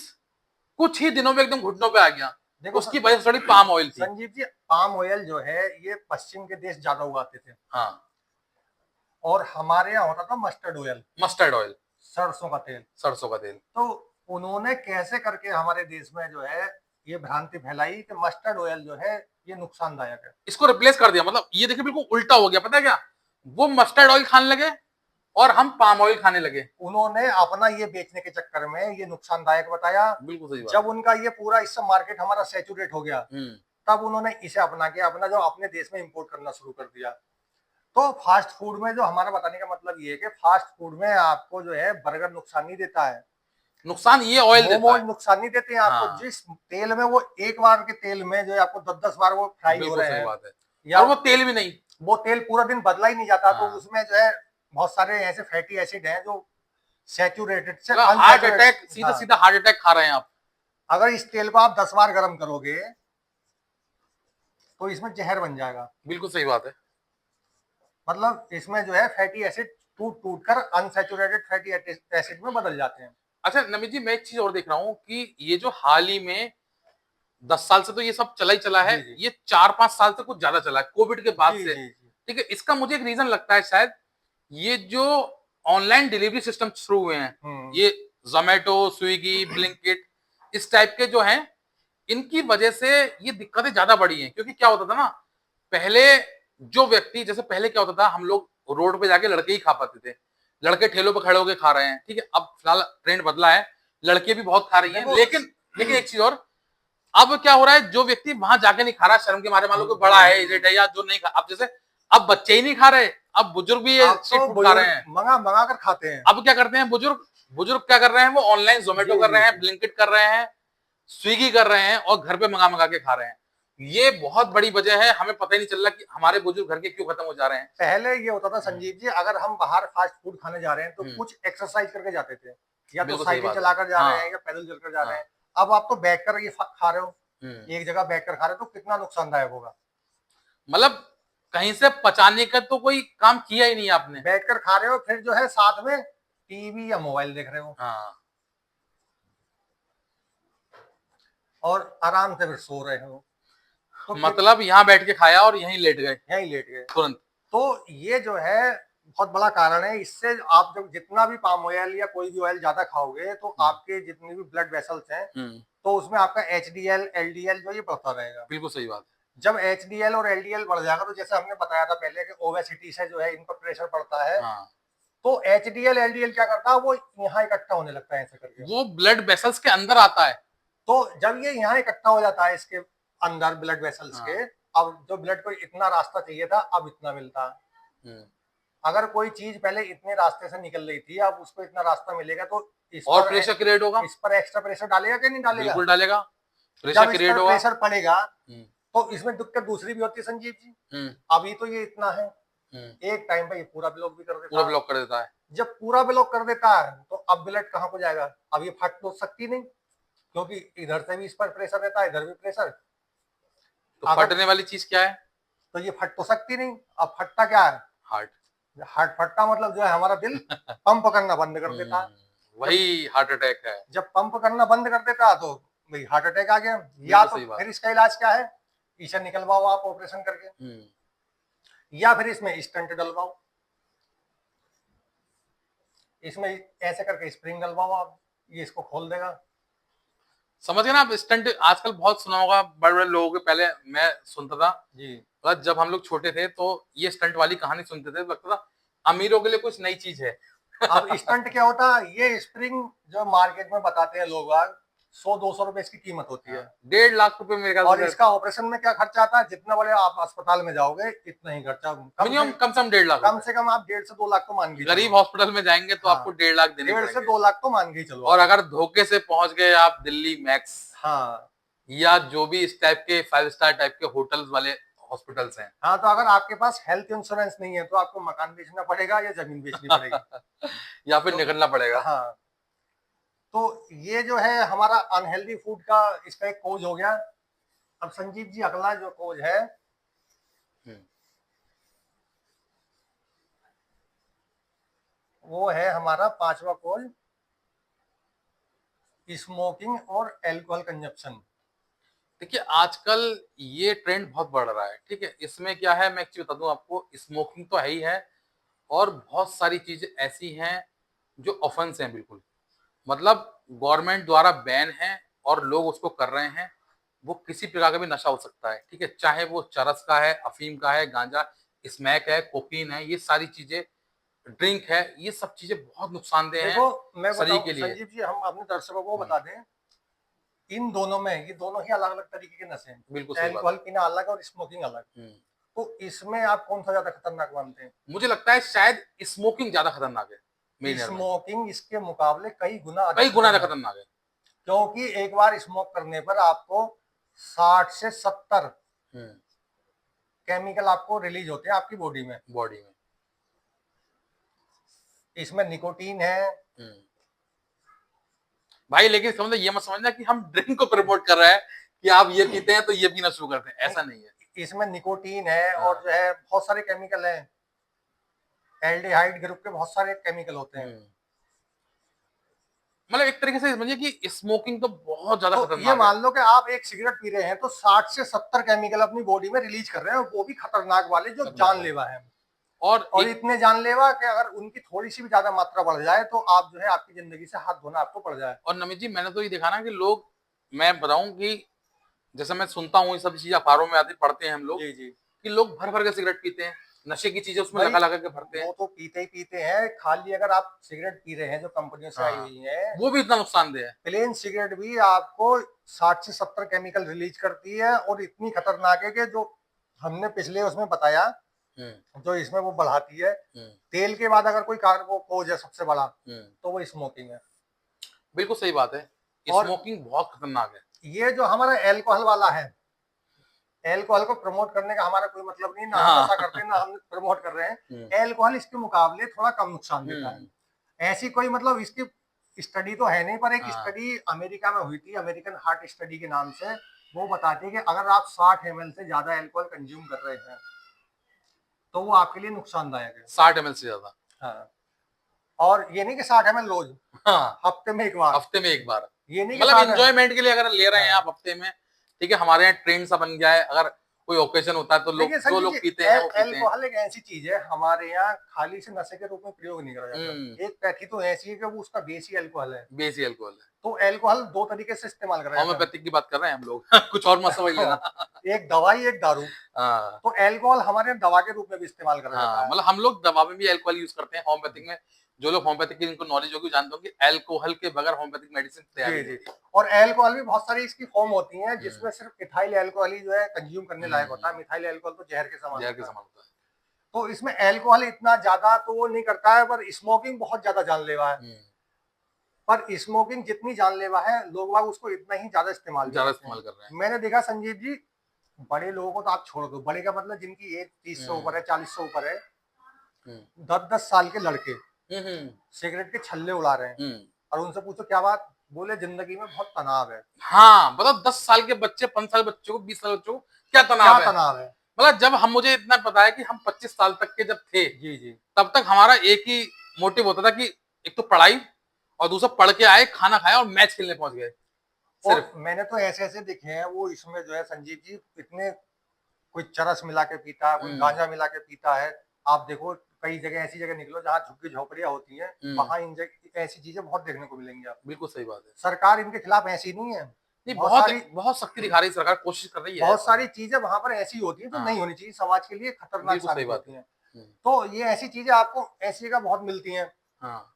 कुछ ही दिनों में एकदम घुटनों पे आ गया, देखो उसकी वजह से थोड़ी पाम ऑयल थी। संजीव जी, पाम ऑयल जो है ये पश्चिम के देश ज्यादा उगाते थे, हाँ, और हमारे यहाँ होता था मस्टर्ड ऑयल, मस्टर्ड ऑयल, सरसों का तेल। सरसों का तेल। तो उन्होंने कैसे करके हमारे देश में जो है ये भ्रांति फैलाई कि मस्टर्ड ऑयल जो है ये नुकसानदायक है। इसको रिप्लेस कर दिया, मतलब ये देखिए बिल्कुल उल्टा हो गया, पता है क्या, वो मस्टर्ड ऑयल खाने लगे और हम पाम ऑयल खाने लगे। उन्होंने अपना ये बेचने के चक्कर में ये नुकसानदायक बताया। बिल्कुल सही बात। जब उनका ये पूरा इससे मार्केट हमारा सैचुरेट हो गया, तब उन्होंने इसे अपना के अपना जो अपने देश में इंपोर्ट करना शुरू कर दिया। तो फास्ट फूड में जो हमारा बताने का मतलब ये है कि फास्ट फूड में आपको जो है बर्गर नुकसान नहीं देता है, नुकसान ये ऑयल देता मोमोज है। नुकसान नहीं देते हैं आपको। हाँ। जिस तेल में वो एक बार के तेल में जो है आपको 10-10 बार वो फ्राई हो बिल्कुल रहे सही हैं, बात है। या और वो तेल भी नहीं। वो तेल पूरा दिन बदला ही नहीं जाता, तो हाँ। उसमें जो है बहुत सारे ऐसे फैटी एसिड हैं जो सैचुरेटेड से मतलब हार्ट अनसैचुरेटेड। अटैक, सीधा सीधा हार्ट अटैक खा रहे हैं आप। अगर इस तेल को आप 10 बार गर्म करोगे तो इसमें जहर बन जाएगा। बिल्कुल सही बात है। मतलब इसमें जो है फैटी एसिड टूट टूट कर अनसैचुरेटेड फैटी एसिड में बदल जाते हैं। अच्छा नमित जी, मैं एक चीज और देख रहा हूँ कि ये जो हाल ही में 10 साल से तो ये सब चला ही चला है, जी, जी। ये 4-5 साल से कुछ ज्यादा चला है कोविड के बाद जी, से। जी, जी। ठीक है, इसका मुझे एक रीजन लगता है शायद ये जो ऑनलाइन डिलीवरी सिस्टम शुरू हुए हैं, ये जोमेटो, स्विगी, ब्लिंकिट, इस टाइप के जो हैं, इनकी वजह से ये दिक्कतें ज्यादा बढ़ी हैं। क्योंकि क्या होता था ना, पहले जो व्यक्ति, जैसे पहले क्या होता था, हम लोग रोड पे जाके लड़के ही खा पाते थे, लड़के ठेलों पे खड़े होके खा रहे हैं। ठीक है, अब फिलहाल ट्रेंड बदला है, लड़के भी बहुत खा रही हैं, देखो लेकिन लेकिन एक चीज और, अब क्या हो रहा है, जो व्यक्ति वहां जाके नहीं खा रहा शर्म के मारे, मान लो कोई बड़ा है, एजेड है, या जो नहीं खा, अब जैसे अब बच्चे ही नहीं खा रहे, अब बुजुर्ग भी ये आप स्ट्रीट तो फूड खा रहे हैं। मंगा मंगा कर खाते हैं। अब क्या करते हैं बुजुर्ग, बुजुर्ग क्या कर रहे हैं, वो ऑनलाइन जोमेटो जी, कर रहे जी, हैं, जी। ब्लिंकिट कर रहे हैं, स्विगी कर रहे हैं, और घर पे मंगा मंगा के खा रहे हैं। ये बहुत बड़ी वजह है, हमें पता ही नहीं चल रहा कि हमारे बुजुर्ग घर के क्यों खत्म हो जा रहे हैं। पहले ये होता था संजीव जी, अगर हम बाहर फास्ट फूड खाने जा रहे हैं तो हम्म। कुछ एक्सरसाइज करके जाते थे, या तो बिल्कुल सही साइकिल बात है। चलाकर जा रहे हाँ। हैं या पैदल चलकर जा रहे हाँ। हैं। अब आप तो बैठ कर ये खा रहे हो, हम्म। एक जगह बैठ कर खा रहे हो, तो कितना नुकसानदायक होगा। मतलब कहीं से पचाने का तो कोई काम किया ही नहीं आपने। बैठ कर खा रहे हो, फिर जो है साथ में टीवी या मोबाइल देख रहे हो, हाँ। और आराम से फिर सो रहे हो, तो मतलब यहाँ बैठ के खाया और यहीं लेट गए यहीं लेट गए। तुरंत। तो ये जो है बहुत बड़ा कारण है। इससे आप जब जितना भी पाम ऑयल या कोई भी ऑयल ज्यादा खाओगे, तो आपके जितने भी ब्लड वेसल्स हैं, तो उसमें आपका HDL LDL जो ये बढ़ता रहेगा। बिल्कुल सही बात है। जब HDL और LDL बढ़ जाएगा, तो जैसे हमने बताया था पहले कि ओबेसिटी से जो है इन पर प्रेशर पड़ता है, हाँ। तो HDL LDL क्या करता है, वो यहाँ इकट्ठा होने लगता है ऐसे करके। वो ब्लड वेसल्स के अंदर आता है। तो जब ये यहाँ इकट्ठा हो जाता है इसके अंदर ब्लड वेसल्स हाँ। के, अब जो ब्लड को इतना रास्ता चाहिए था, अब इतना मिलता है। अगर कोई चीज पहले इतने रास्ते से निकल रही थी, अब उसको इतना रास्ता मिलेगा, तो इस और पर प्रेशर क्रिएट होगा। इस पर एक्स्ट्रा प्रेशर डालेगा कि नहीं डालेगा? बिल्कुल डालेगा, जब प्रेशर इस क्रिएट पर होगा। प्रेशर पड़ेगा, तो इसमें दिक्कत दूसरी भी होती है संजीव जी। अभी तो ये इतना है, एक टाइम पे ये पूरा ब्लॉक भी कर देता पूरा है। ब्लॉक कर देता है। जब पूरा ब्लॉक कर देता है, तो अब ब्लड कहाँ को जाएगा? अब ये फट तो सकती नहीं, क्योंकि इधर से भी इस पर प्रेशर रहता है, इधर भी प्रेशर। तो फटने वाली चीज क्या है? तो ये फट तो सकती नहीं। अब फटता क्या है? हार्ट। हार्ट फटता मतलब जो है हमारा दिल पंप करना बंद कर देता है। वही हार्ट अटैक है। जब पंप करना बंद कर देता है, तो भाई हार्ट अटैक आ गया। या तो फिर इसका इलाज क्या है? इसे निकलवाओ आप ऑपरेशन करके, या फिर इसमें स्टंट डलवाओ, इसमें ऐसे करके स्प्रिंग डलवाओ आप, ये इसको खोल देगा। समझ गए ना आप? स्टंट आजकल बहुत सुना होगा बड़े बड़े लोगों के, पहले मैं सुनता था जी। मतलब जब हम लोग छोटे थे, तो ये स्टंट वाली कहानी सुनते थे, लगता था अमीरों के लिए कुछ नई चीज है। अब स्टंट क्या होता है? ये स्प्रिंग जो मार्केट में बताते हैं लोग, 100-200 रुपए इसकी कीमत होती है। 1.5 लाख रुपए मेरे ख्याल और से। इसका ऑपरेशन में क्या खर्चा आता है? जितना बड़े आप अस्पताल में जाओगे, इतना ही खर्चा। मिनिमम कम से कम 1.5 लाख कम से कम आप 1.5 से 2 लाख तो मान के गरीब हॉस्पिटल में जाएंगे तो आपको 1.5 लाख देने 1.5 से पड़ेंगे। 2 लाख तो मान के ही चलो। और अगर धोखे से पहुंच गए आप दिल्ली मैक्स, हाँ, या जो भी इस टाइप के 5 स्टार टाइप के होटल्स वाले हॉस्पिटल्स हैं, हाँ, तो अगर आपके पास हेल्थ इंश्योरेंस नहीं है, तो आपको मकान बेचना पड़ेगा या जमीन बेचनी पड़ेगी। या फिर निकलना पड़ेगा। हाँ, तो ये जो है हमारा अनहेल्दी फूड का इसका एक कोज हो गया। अब संजीव जी, अगला जो कोज है, वो है हमारा 5वां कोज, स्मोकिंग और एल्कोहल कंजप्शन। देखिए आजकल ये ट्रेंड बहुत बढ़ रहा है। ठीक है, इसमें क्या है, मैं एक चीज बता दूं आपको, स्मोकिंग तो है ही है, और बहुत सारी चीजें ऐसी हैं जो ऑफेंस हैं बिल्कुल, मतलब गवर्नमेंट द्वारा बैन है और लोग उसको कर रहे हैं। वो किसी प्रकार का भी नशा हो सकता है, ठीक है, चाहे वो चरस का है, अफीम का है, गांजा, स्मैक है, कोकीन है, ये सारी चीजें, ड्रिंक है, ये सब चीजें बहुत नुकसानदेह देखो हैं मैं शरीर बताऊं के लिए। संजीव जी, हम अपने दर्शकों को हम्म, बता दें, इन दोनों में ये दोनों ही अलग अलग तरीके के नशे हैं। बिल्कुल सही बात अल्कोहल है। पीना अलग और स्मोकिंग अलग। हम्म, तो इसमें आप कौन सा ज्यादा खतरनाक मानते हैं? मुझे लगता है शायद स्मोकिंग ज्यादा खतरनाक है मेरी नजर में, स्मोकिंग इसके मुकाबले कई गुना कई अधिक गुना ज्यादा खतरनाक है। खतरनाक है। क्योंकि एक बार स्मोक करने पर आपको 60 से 70 हम्म, केमिकल आपको रिलीज होते हैं आपकी बॉडी में। बॉडी में। इसमें निकोटीन है। हम्म, भाई लेकिन समझ ये मत समझना कि हम ड्रिंक को प्रमोट कर रहे हैं कि आप ये पीते हैं तो ये पीना शुरू करते हैं, ऐसा नहीं है। इसमें निकोटीन है और हाँ। जो है बहुत सारे केमिकल हैं। एल्डिहाइड ग्रुप के बहुत सारे केमिकल होते हैं। मतलब एक तरीके से समझिए कि स्मोकिंग तो बहुत ज्यादा तो ये खतरनाक है। मान लो कि आप एक सिगरेट पी रहे हैं तो 60 से 70 केमिकल अपनी बॉडी में रिलीज कर रहे हैं, वो भी खतरनाक वाले जो खतरनाक वाले। जानलेवा है। और और एक, इतने जानलेवा कि अगर उनकी थोड़ी सी भी ज्यादा मात्रा बढ़ जाए तो आप जो है आपकी जिंदगी से हाथ धोना आपको पड़ जाए। और नमित जी मैंने तो ये देखा ना कि लोग, मैं बताऊं कि जैसे मैं सुनता हूँ ये सब चीजें अखबारों में आती पढ़ते हैं हम लोग, जी जी। कि लोग भर भर के सिगरेट पीते हैं, नशे की चीजें उसमें भाई लगा लगा के भरते हैं। वो तो पीते ही पीते हैं। खाली अगर आप सिगरेट पी रहे हैं जो कंपनियों से आई हाँ, हुई है, वो भी इतना नुकसानदेह है। प्लेन सिगरेट भी आपको 60 से 70 केमिकल रिलीज करती है और इतनी खतरनाक है कि जो हमने पिछले उसमें बताया, जो इसमें वो बढ़ाती है। तेल के बाद अगर कोई कारण वो कोज है सबसे बड़ा, तो वो स्मोकिंग है। बिल्कुल सही बात है, और स्मोकिंग बहुत खतरनाक है। ये जो हमारा एल्कोहल वाला है, एल्कोहल को प्रमोट करने का हमारा कोई मतलब नहीं, ना हम हाँ। नशा करते हैं ना हम प्रमोट कर रहे हैं। एल्कोहल इसके मुकाबले थोड़ा कम नुकसान देता है। ऐसी कोई मतलब इसकी स्टडी तो है नहीं, पर एक हाँ, स्टडी अमेरिका में हुई थी, अमेरिकन हार्ट स्टडी के नाम से। वो बताती है कि अगर आप 60 ml से ज्यादा अल्कोहल कंज्यूम कर रहे हैं तो वो आपके लिए नुकसानदायक है। 60 ml से ज्यादा। हाँ। और ये नहीं कि 60 ml रोज, हाँ, हफ्ते में एक बार। हफ्ते में एक बार। ये नहीं कि मतलब 60। इंजॉयमेंट के लिए अगर ले रहे हैं हाँ। आप हफ्ते में, ठीक है, हमारे यहाँ ट्रेंड सा बन गया है, अगर कोई ओकेजन होता है तो लोग, देखिए जो संजय जी, लोग पीते हैं वो पीते हैं। अल्कोहल एक ऐसी चीज है हमारे यहाँ खाली से नशे के रूप में प्रयोग नहीं करा जाता। एक पैथी तो ऐसी है कि वो उसका बेसी अल्कोहल है। बेसी अल्कोहल है। तो अल्कोहल दो तरीके से इस्तेमाल करा जाता होम्योपैथिक की बात कर रहे हैं हम लोग। कुछ और मत समझ लेना। है। एक दवाई एक दारू। हाँ, तो अल्कोहल हमारे यहाँ दवा के रूप में भी इस्तेमाल करा जाता हाँ, है। मतलब हम लोग दवा में भी अल्कोहल यूज करते हैं, होम्योपैथिक में। जो लोग होम्योपैथिक की जिनको नॉलेज होगी जानते होंगे अल्कोहल के बगैर होम्योपैथिक मेडिसिन तैयार जी नहीं जी। होती। और अल्कोहल भी बहुत सारी इसकी फॉर्म होती हैं, हम्म, जिसमें सिर्फ इथाइल अल्कोहल ही जो है कंज्यूम करने लायक होता है। मिथाइल अल्कोहल तो जहर के समान जहर के होता है। समान होता तो इसमें अल्कोहल इतना ज्यादा तो वो नहीं करता है, पर स्मोकिंग बहुत ज्यादा जानलेवा है। है। पर स्मोकिंग जितनी जानलेवा है, लोग बाग उसको इतना ही ज्यादा इस्तेमाल भी ज्यादा करते इस्तेमाल हैं। कर रहे हैं। मैंने देखा संजीव जी, बड़े लोगों को तो आप छोड़ दो, बड़े का मतलब जिनकी एज 30 से ऊपर है, 40 से ऊपर है, हम्म, 10-10 साल के लड़के हम्म, सिगरेट के छल्ले उड़ा रहे हैं। हम्म। और उनसे पूछो क्या बात, बोले जिंदगी में बहुत तनाव है। हाँ, मतलब 10 साल के बच्चे, 5 साल बच्चों को, 20 साल बच्चों को क्या क्या तनाव है। तनाव है। मतलब जब हम, मुझे इतना पता है कि हम 25 साल तक के जब थे, जी जी। तब तक हमारा एक ही मोटिव होता था कि एक तो पढ़ाई, और दूसरा पढ़ के आए, खाना खाया और मैच खेलने पहुंच गए, और सिर्फ। मैंने तो ऐसे ऐसे देखे हैं, वो इसमें जो है संजीव जी इतने, कोई चरस मिला के पीता है, कोई गांजा मिला के पीता है। आप देखो कई जगह ऐसी जगह निकलो जहाँ झुग्गी झोपड़ियां होती हैं, वहां इन ऐसी चीजें बहुत देखने को मिलेंगी आपको। बिल्कुल सही बात है। सरकार इनके खिलाफ ऐसी नहीं है। नहीं, बहुत बहुत सारी बहुत सख्ती दिखा रही है सरकार, कोशिश कर रही है बहुत ऐसा। सारी चीजें वहां पर ऐसी होती हैं जो हाँ, नहीं होनी चाहिए, समाज के लिए खतरनाक बिल्कुल सही साबित बात होती है। हैं। तो ये ऐसी चीजें आपको ऐसी जगह बहुत मिलती हैं हाँ,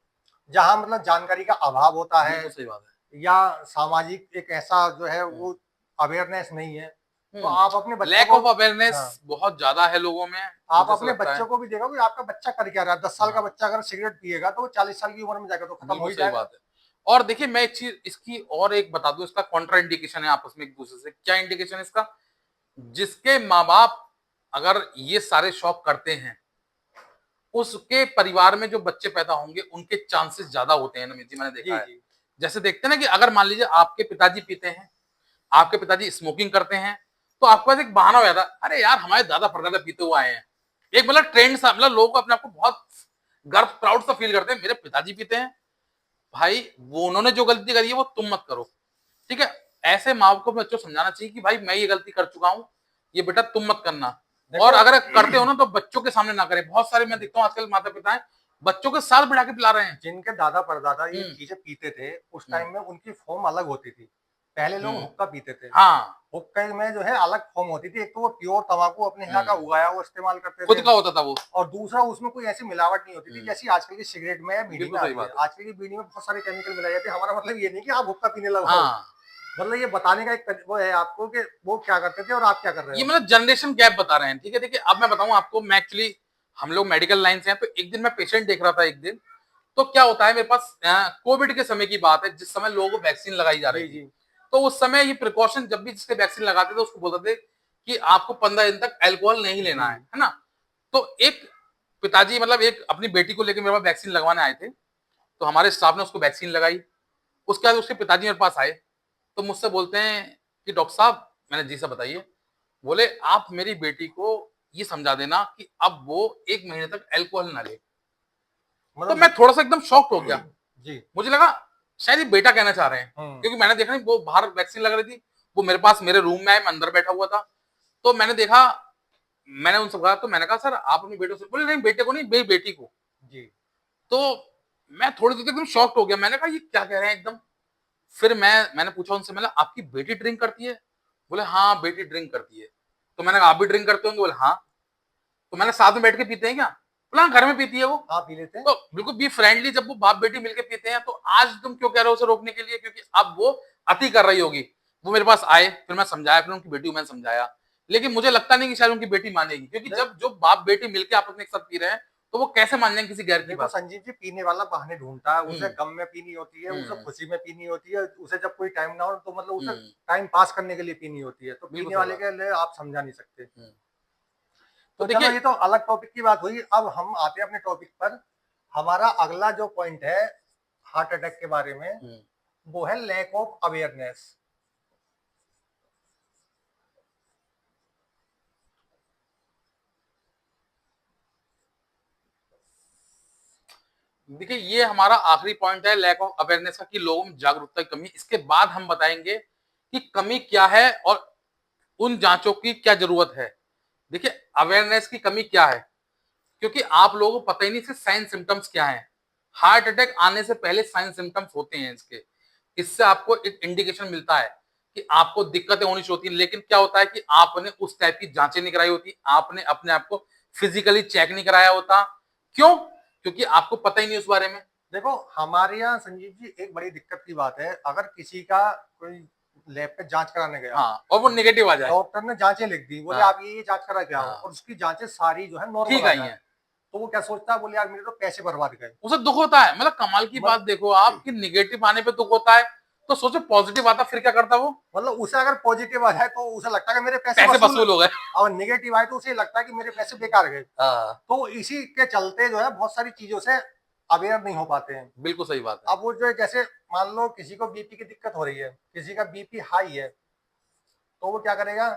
जहां मतलब जानकारी का अभाव होता है, बिल्कुल सही बात है। या सामाजिक एक ऐसा जो है वो अवेयरनेस नहीं है। तो आप अपने बच्चों लैक को, ऑफ अवेयरनेस हाँ, बहुत ज्यादा है लोगों में, आप मुझे ऐसा अपने लगता है। बच्चों को भी देखो कि आपका बच्चा कर क्या रहा है। 10 साल का हाँ, बच्चा अगर सिगरेट पिएगा तो वो 40 साल की उम्र में जाकर तो खत्म हो बिल्कुल ही सही जाएगा। बात है। और देखिए मैं एक चीज इसकी और एक बता दूं, इसका कॉन्ट्रा इंडिकेशन है आपस में एक दूसरे से। क्या इंडिकेशन है इसका? जिसके माँ बाप अगर ये सारे शौक करते हैं, उसके परिवार में जो बच्चे पैदा होंगे उनके चांसेस ज्यादा होते हैं, नमित जी, मैंने देखा जी है। जी। जैसे देखते हैं ना कि अगर मान लीजिए आपके पिताजी पीते हैं, आपके पिताजी स्मोकिंग करते हैं, तो आपके पास एक बहाना हो जाता है, अरे यार हमारे दादा परदादा पीते हुए आए हैं। एक मतलब ट्रेंड सा, मतलब लोग अपने आप को बहुत गर्व, प्राउड सा फील करते हैं, मेरे पिताजी पीते हैं। भाई वो उन्होंने जो गलती करी है वो तुम मत करो, ठीक है। ऐसे माँ बाप को बच्चों को समझाना चाहिए कि भाई मैं ये गलती कर चुका हूं, ये बेटा तुम मत करना। और देखो अगर करते हो ना तो बच्चों के सामने ना करें। बहुत सारे मैं देखता हूँ आजकल माता पिता है बच्चों के साथ बिठा के पिला रहे हैं। जिनके दादा परदादा ये हम्म, चीजें पीते थे, उस हम्म, टाइम में उनकी फॉर्म अलग होती थी। पहले लोग हम्म, हुक्का पीते थे। हाँ, हुक्के में जो है अलग फॉर्म होती थी, एक तो वो प्योर तंबाकू अपने यहाँ का उगाया हुआ इस्तेमाल करते खुद थे, का होता था वो। और दूसरा उसमें कोई ऐसी मिलावट नहीं होती थी जैसी आजकल की सिगरेट में या बीड़ी बिल्कुल में सही आती है। बात है। आजकल की बीड़ी में बहुत सारे केमिकल मिलाए जाते हैं। हमारा मतलब ये नहीं कि आप हुक्का पीने लगो, हाँ, मतलब ये बताने का एक वो है आपको कि वो क्या करते थे और आप क्या कर रहे ये हो। मतलब जनरेशन गैप बता रहे हैं। ठीक है, देखिए अब मैं बताऊं आपको, मैं एक्चुअली हम लोग मेडिकल लाइन से हैं, तो एक दिन मैं पेशेंट देख रहा था एक दिन। तो क्या होता है, मेरे पास कोविड के समय की बात है, जिस समय लोगों को वैक्सीन लगाई जा रही जी थी। जी तो उस समय ये प्रिकॉशन, जब भी जिसके वैक्सीन लगाते थे उसको बोलते थे कि आपको 15 दिन तक अल्कोहल नहीं लेना जी। है ना। तो एक पिताजी मतलब एक अपनी बेटी को लेकर मेरे पास वैक्सीन लगवाने आए थे। तो हमारे स्टाफ ने उसको वैक्सीन लगाई। उसके बाद उसके पिताजी मेरे पास आए, तो मुझसे बोलते हैं कि डॉक्टर साहब, मैंने जी साहब बताइए। बोले आप मेरी बेटी को ये समझा देना कि अब वो 1 महीने तक अल्कोहल ना ले। तो मैं मतलब थोड़ा सा एकदम शॉक्ड हो गया। जी। मुझे लगा शायद ये बेटा कहना चाह रहे हैं, हम्म। क्योंकि मैंने देखा नहीं, वो बाहर वैक्सीन लग रही थी। वो मेरे पास मेरे रूम में आए, मैं अंदर बैठा हुआ था। तो मैंने देखा, मैंने उनसे कहा, तो मैंने कहा सर आप अपनी बेटे से, बोले नहीं बेटे को नहीं, मेरी बेटी को। जी। तो मैं थोड़ी देर तक एकदम शॉक्ड हो गया। मैंने कहा ये क्या कह रहे हैं एकदम। फिर मैंने पूछा उनसे, मैंने आपकी बेटी ड्रिंक करती है? बोले हाँ बेटी ड्रिंक करती है। तो मैंने कहा आप भी ड्रिंक करते होंगे? बोले हाँ। तो मैंने साथ में बैठ के पीते हैं क्या? बोला हाँ घर में पीती है वो। हाँ पी लेते हैं। तो बिल्कुल बी फ्रेंडली, जब वो बाप बेटी मिलके पीते हैं। तो आज तुम क्यों कह रहे हो उसे रोकने के लिए, क्योंकि अब वो अति कर रही होगी। वो मेरे पास आए, फिर मैं समझाया, फिर उनकी बेटी को मैंने समझाया। लेकिन मुझे लगता नहीं कि शायद उनकी बेटी मानेगी, क्योंकि जब जो बाप बेटी मिलके आपस में एक साथ पी रहे हैं, तो वो कैसे मान जाएंगे किसी गैर की देखो बात। संजीव जी, पीने वाला बहाने ढूंढता है, उसे हम्म। गम में पीनी होती है, उसे हम्म। खुशी में पीनी होती है, उसे जब कोई टाइम ना हो तो मतलब उसे हम्म। टाइम पास करने के लिए पीनी होती है, तो बिल्कुल पीने सही वाले बात के लिए आप समझा नहीं सकते। है। तो तो चलो, देखिए, ये तो अलग टॉपिक की बात हुई। अब हम आते हैं अपने टॉपिक पर। हमारा अगला जो पॉइंट है हार्ट अटैक के बारे में, वो है लैक ऑफ अवेयरनेस। देखिए ये हमारा आखिरी पॉइंट है, लैक ऑफ अवेयरनेस का, कि लोगों में जागरूकता की कमी। इसके बाद हम बताएंगे कि कमी क्या है और उन जांचों की क्या जरूरत है। देखिए अवेयरनेस की कमी क्या है, क्योंकि आप लोगों को पता ही नहीं इसके साइन सिम्टम्स क्या हैं। हार्ट अटैक आने से पहले साइन सिम्टम्स होते हैं इसके। इससे आपको एक इंडिकेशन मिलता है कि आपको दिक्कतें होनी शुरू होती हैं। लेकिन क्या होता है कि आपने उस टाइप की जांचें नहीं कराई होती, आपने अपने आप को फिजिकली चेक नहीं कराया होता। क्यों? क्योंकि आपको पता ही नहीं उस बारे में। देखो हमारे यहाँ संजीव जी एक बड़ी दिक्कत की बात है, अगर किसी का कोई लैब पे जांच कराने गया, हाँ, और वो नेगेटिव आ जाए। डॉक्टर ने जांचें लिख दी, बोले हाँ। आप ये जांच करा के आओ, हाँ, और उसकी जांचें सारी जो है नॉर्मल ठीक आ आई जाए, हैं। तो वो क्या सोचता है, बोले यार मेरे तो पैसे बर्बाद गए। उसे दुख होता है। मतलब कमाल की बात देखो आप, कि निगेटिव आने पे दुख होता है, तो सोचो पॉजिटिव आता फिर क्या करता वो। मतलब उसे अगर पॉजिटिव आ जाए तो उसे लगता है कि मेरे पैसे पैसे वसूल, वसूल हो गए। और नेगेटिव आए तो उसे लगता है कि मेरे पैसे बेकार गए। हाँ, तो इसी के चलते जो है बहुत सारी चीजों से अवेयर नहीं हो पाते हैं। बिल्कुल सही बात है। अब वो जो है, जैसे मान लो किसी को बीपी की दिक्कत हो रही है, किसी का बीपी हाई है, तो वो क्या करेगा,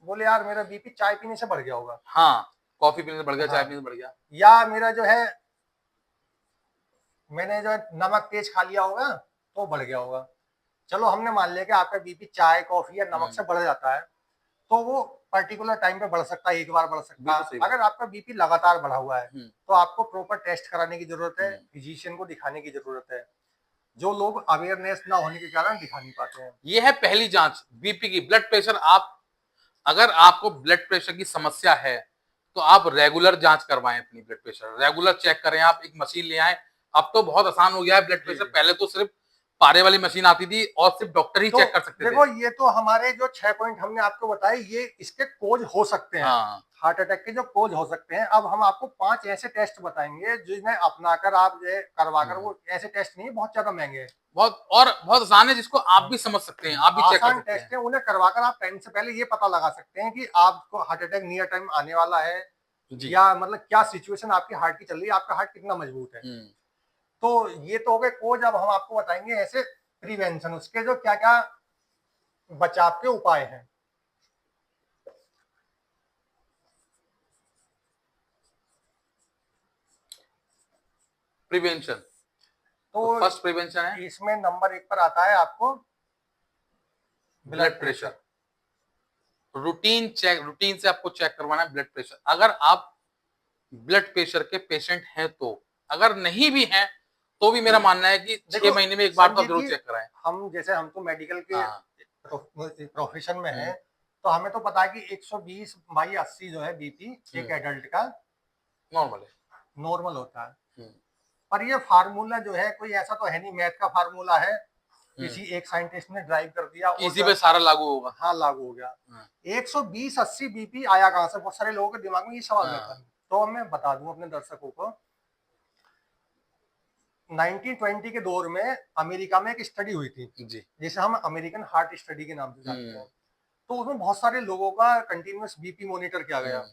बोले यार मेरा बीपी चाय पीने से बढ़ गया होगा। हाँ, कॉफी पीने से बढ़ गया, चाय हाँ, पीने से बढ़ गया। या मेरा जो है, मैंने जो है नमक तेज खा लिया होगा तो बढ़ गया होगा। चलो हमने मान लिया कि आपका बीपी चाय कॉफी या नमक से बढ़ जाता है, तो वो पर्टिकुलर टाइम पे बढ़ सकता है, एक बार बढ़ सकता बिल्कुल है। सही बात अगर आपका बीपी लगातार बढ़ा हुआ है, है। तो आपको प्रॉपर टेस्ट कराने की जरूरत है, हम्म। फिजिशियन को दिखाने की जरूरत है, जो लोग अवेयरनेस ना होने के कारण दिखा नहीं पाते हैं। ये है पहली जांच बीपी की। ब्लड प्रेशर, आप अगर आपको ब्लड प्रेशर की समस्या है, तो आप रेगुलर जांच करवाएं अपनी ब्लड प्रेशर, रेगुलर चेक करें। आप एक मशीन ले आए। अब तो बहुत आसान हो गया है ब्लड जी प्रेशर। जी। पहले तो सिर्फ पारे वाली मशीन आती थी और सिर्फ डॉक्टर ही तो चेक कर सकते थे। देखो, ये तो हमारे जो 6 पॉइंट हमने आपको बताए, ये इसके कोज हो सकते हैं, हाँ। हार्ट अटैक के जो कोज हो सकते हैं। अब हम आपको 5 ऐसे टेस्ट बताएंगे जिन्हें अपनाकर आप जो है करवाकर, हम्म। वो ऐसे टेस्ट नहीं है, बहुत ज्यादा महंगे हैं, बहुत आसान है, जिसको आप भी समझ सकते हैं, आप भी चेक कर आसान सकते टेस्ट हैं। है। उन्हें करवाकर आप टाइम से पहले ये पता लगा सकते हैं कि आपको हार्ट अटैक नियर टाइम आने वाला है, जी। या मतलब क्या सिचुएशन आपकी हार्ट की चल रही है, आपका हार्ट कितना मजबूत है। हम्म। तो ये तो हो गए कोज। अब हम आपको बताएंगे ऐसे प्रिवेंशन, उसके जो क्या क्या बचाव के उपाय हैं। प्रिवेंशन। तो तो फर्स्ट प्रिवेंशन है इसमें नंबर 1 पर आता है आपको blood blood pressure. Pressure. Routine check, routine से आपको चेक करवाना है ब्लड प्रेशर। अगर आप ब्लड प्रेशर के पेशेंट हैं तो, अगर नहीं भी हैं तो भी मेरा मानना है कि देखो 6 महीने में एक बार तो आप संजीव जरूर जी, चेक कराएं। हम जैसे हम तो मेडिकल के हाँ। प्रोफेशन में हम्म। हैं, तो हमें तो पता है कि 120/80 जो है बीपी एक एडल्ट का नॉर्मल है। नॉर्मल होता है। हम्म, पर ये फार्मूला जो है कोई ऐसा तो है नहीं, मैथ का फार्मूला है, हम्म, किसी एक साइंटिस्ट ने ड्राइव कर दिया कि और इसी पे सारा लागू होगा। हाँ लागू हो गया। हाँ, 120/80 बीपी आया कहां से? बहुत सारे लोगों के दिमाग में ये सवाल रहता हाँ, है। तो मैं बता दूं अपने दर्शकों को, 1920 के दौर में अमेरिका में एक स्टडी हुई थी, जी, जिसे हम अमेरिकन हार्ट स्टडी के नाम से जानते हम्म, हैं। तो उसमें बहुत सारे लोगों का कंटिन्यूअस बीपी मॉनिटर किया गया। हम्म,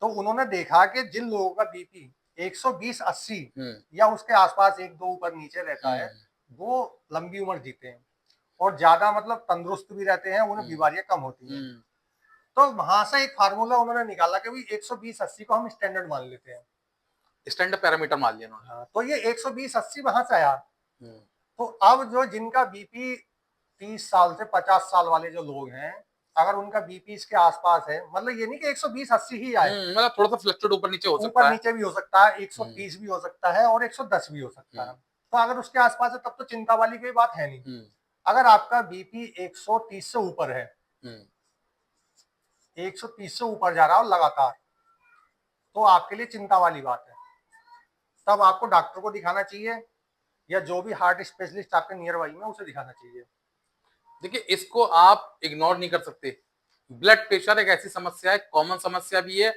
तो उन्होंने देखा कि जिन लोगों का बीपी 120/80 हम्म, या उसके आसपास एक दो ऊपर नीचे रहता है, हम्म, वो लंबी उम्र जीते हैं और ज्यादा मतलब तंदुरुस्त भी रहते हैं, उन्हें हम्म, बीमारियां कम होती हैं। हम्म, तो वहां से एक फार्मूला उन्होंने निकाला कि भाई 120/80 को हम स्टैंडर्ड मान लेते हैं। स्टैंडर्ड पैरामीटर मान लिया उन्होंने। हाँ, तो ये 120/80 वहां से आया। हम्म, तो अब जो जिनका बीपी 30 साल से 50 साल वाले जो लोग हैं, अगर उनका बीपी इसके आसपास है, मतलब ये नहीं कि 120/80 ही आए, मतलब थोड़ा सा फ्लक्चुएट ऊपर नीचे हो ऊपर सकता है। नीचे भी हो सकता है, हम्म, 130 भी हो सकता है और 110 भी हो सकता हम्म, है। तो अगर उसके आसपास है तब तो चिंता वाली कोई बात है नहीं। हम्म, अगर आपका बीपी 130 से ऊपर है, हम्म, 130 से ऊपर जा रहा हो लगातार, तो आपके लिए चिंता वाली बात है। तब आपको डॉक्टर को दिखाना चाहिए या जो भी हार्ट स्पेशलिस्ट आपके नियर बाई में उसे दिखाना चाहिए। देखिए इसको आप इग्नोर नहीं कर सकते। ब्लड प्रेशर एक ऐसी समस्या है, कॉमन समस्या भी है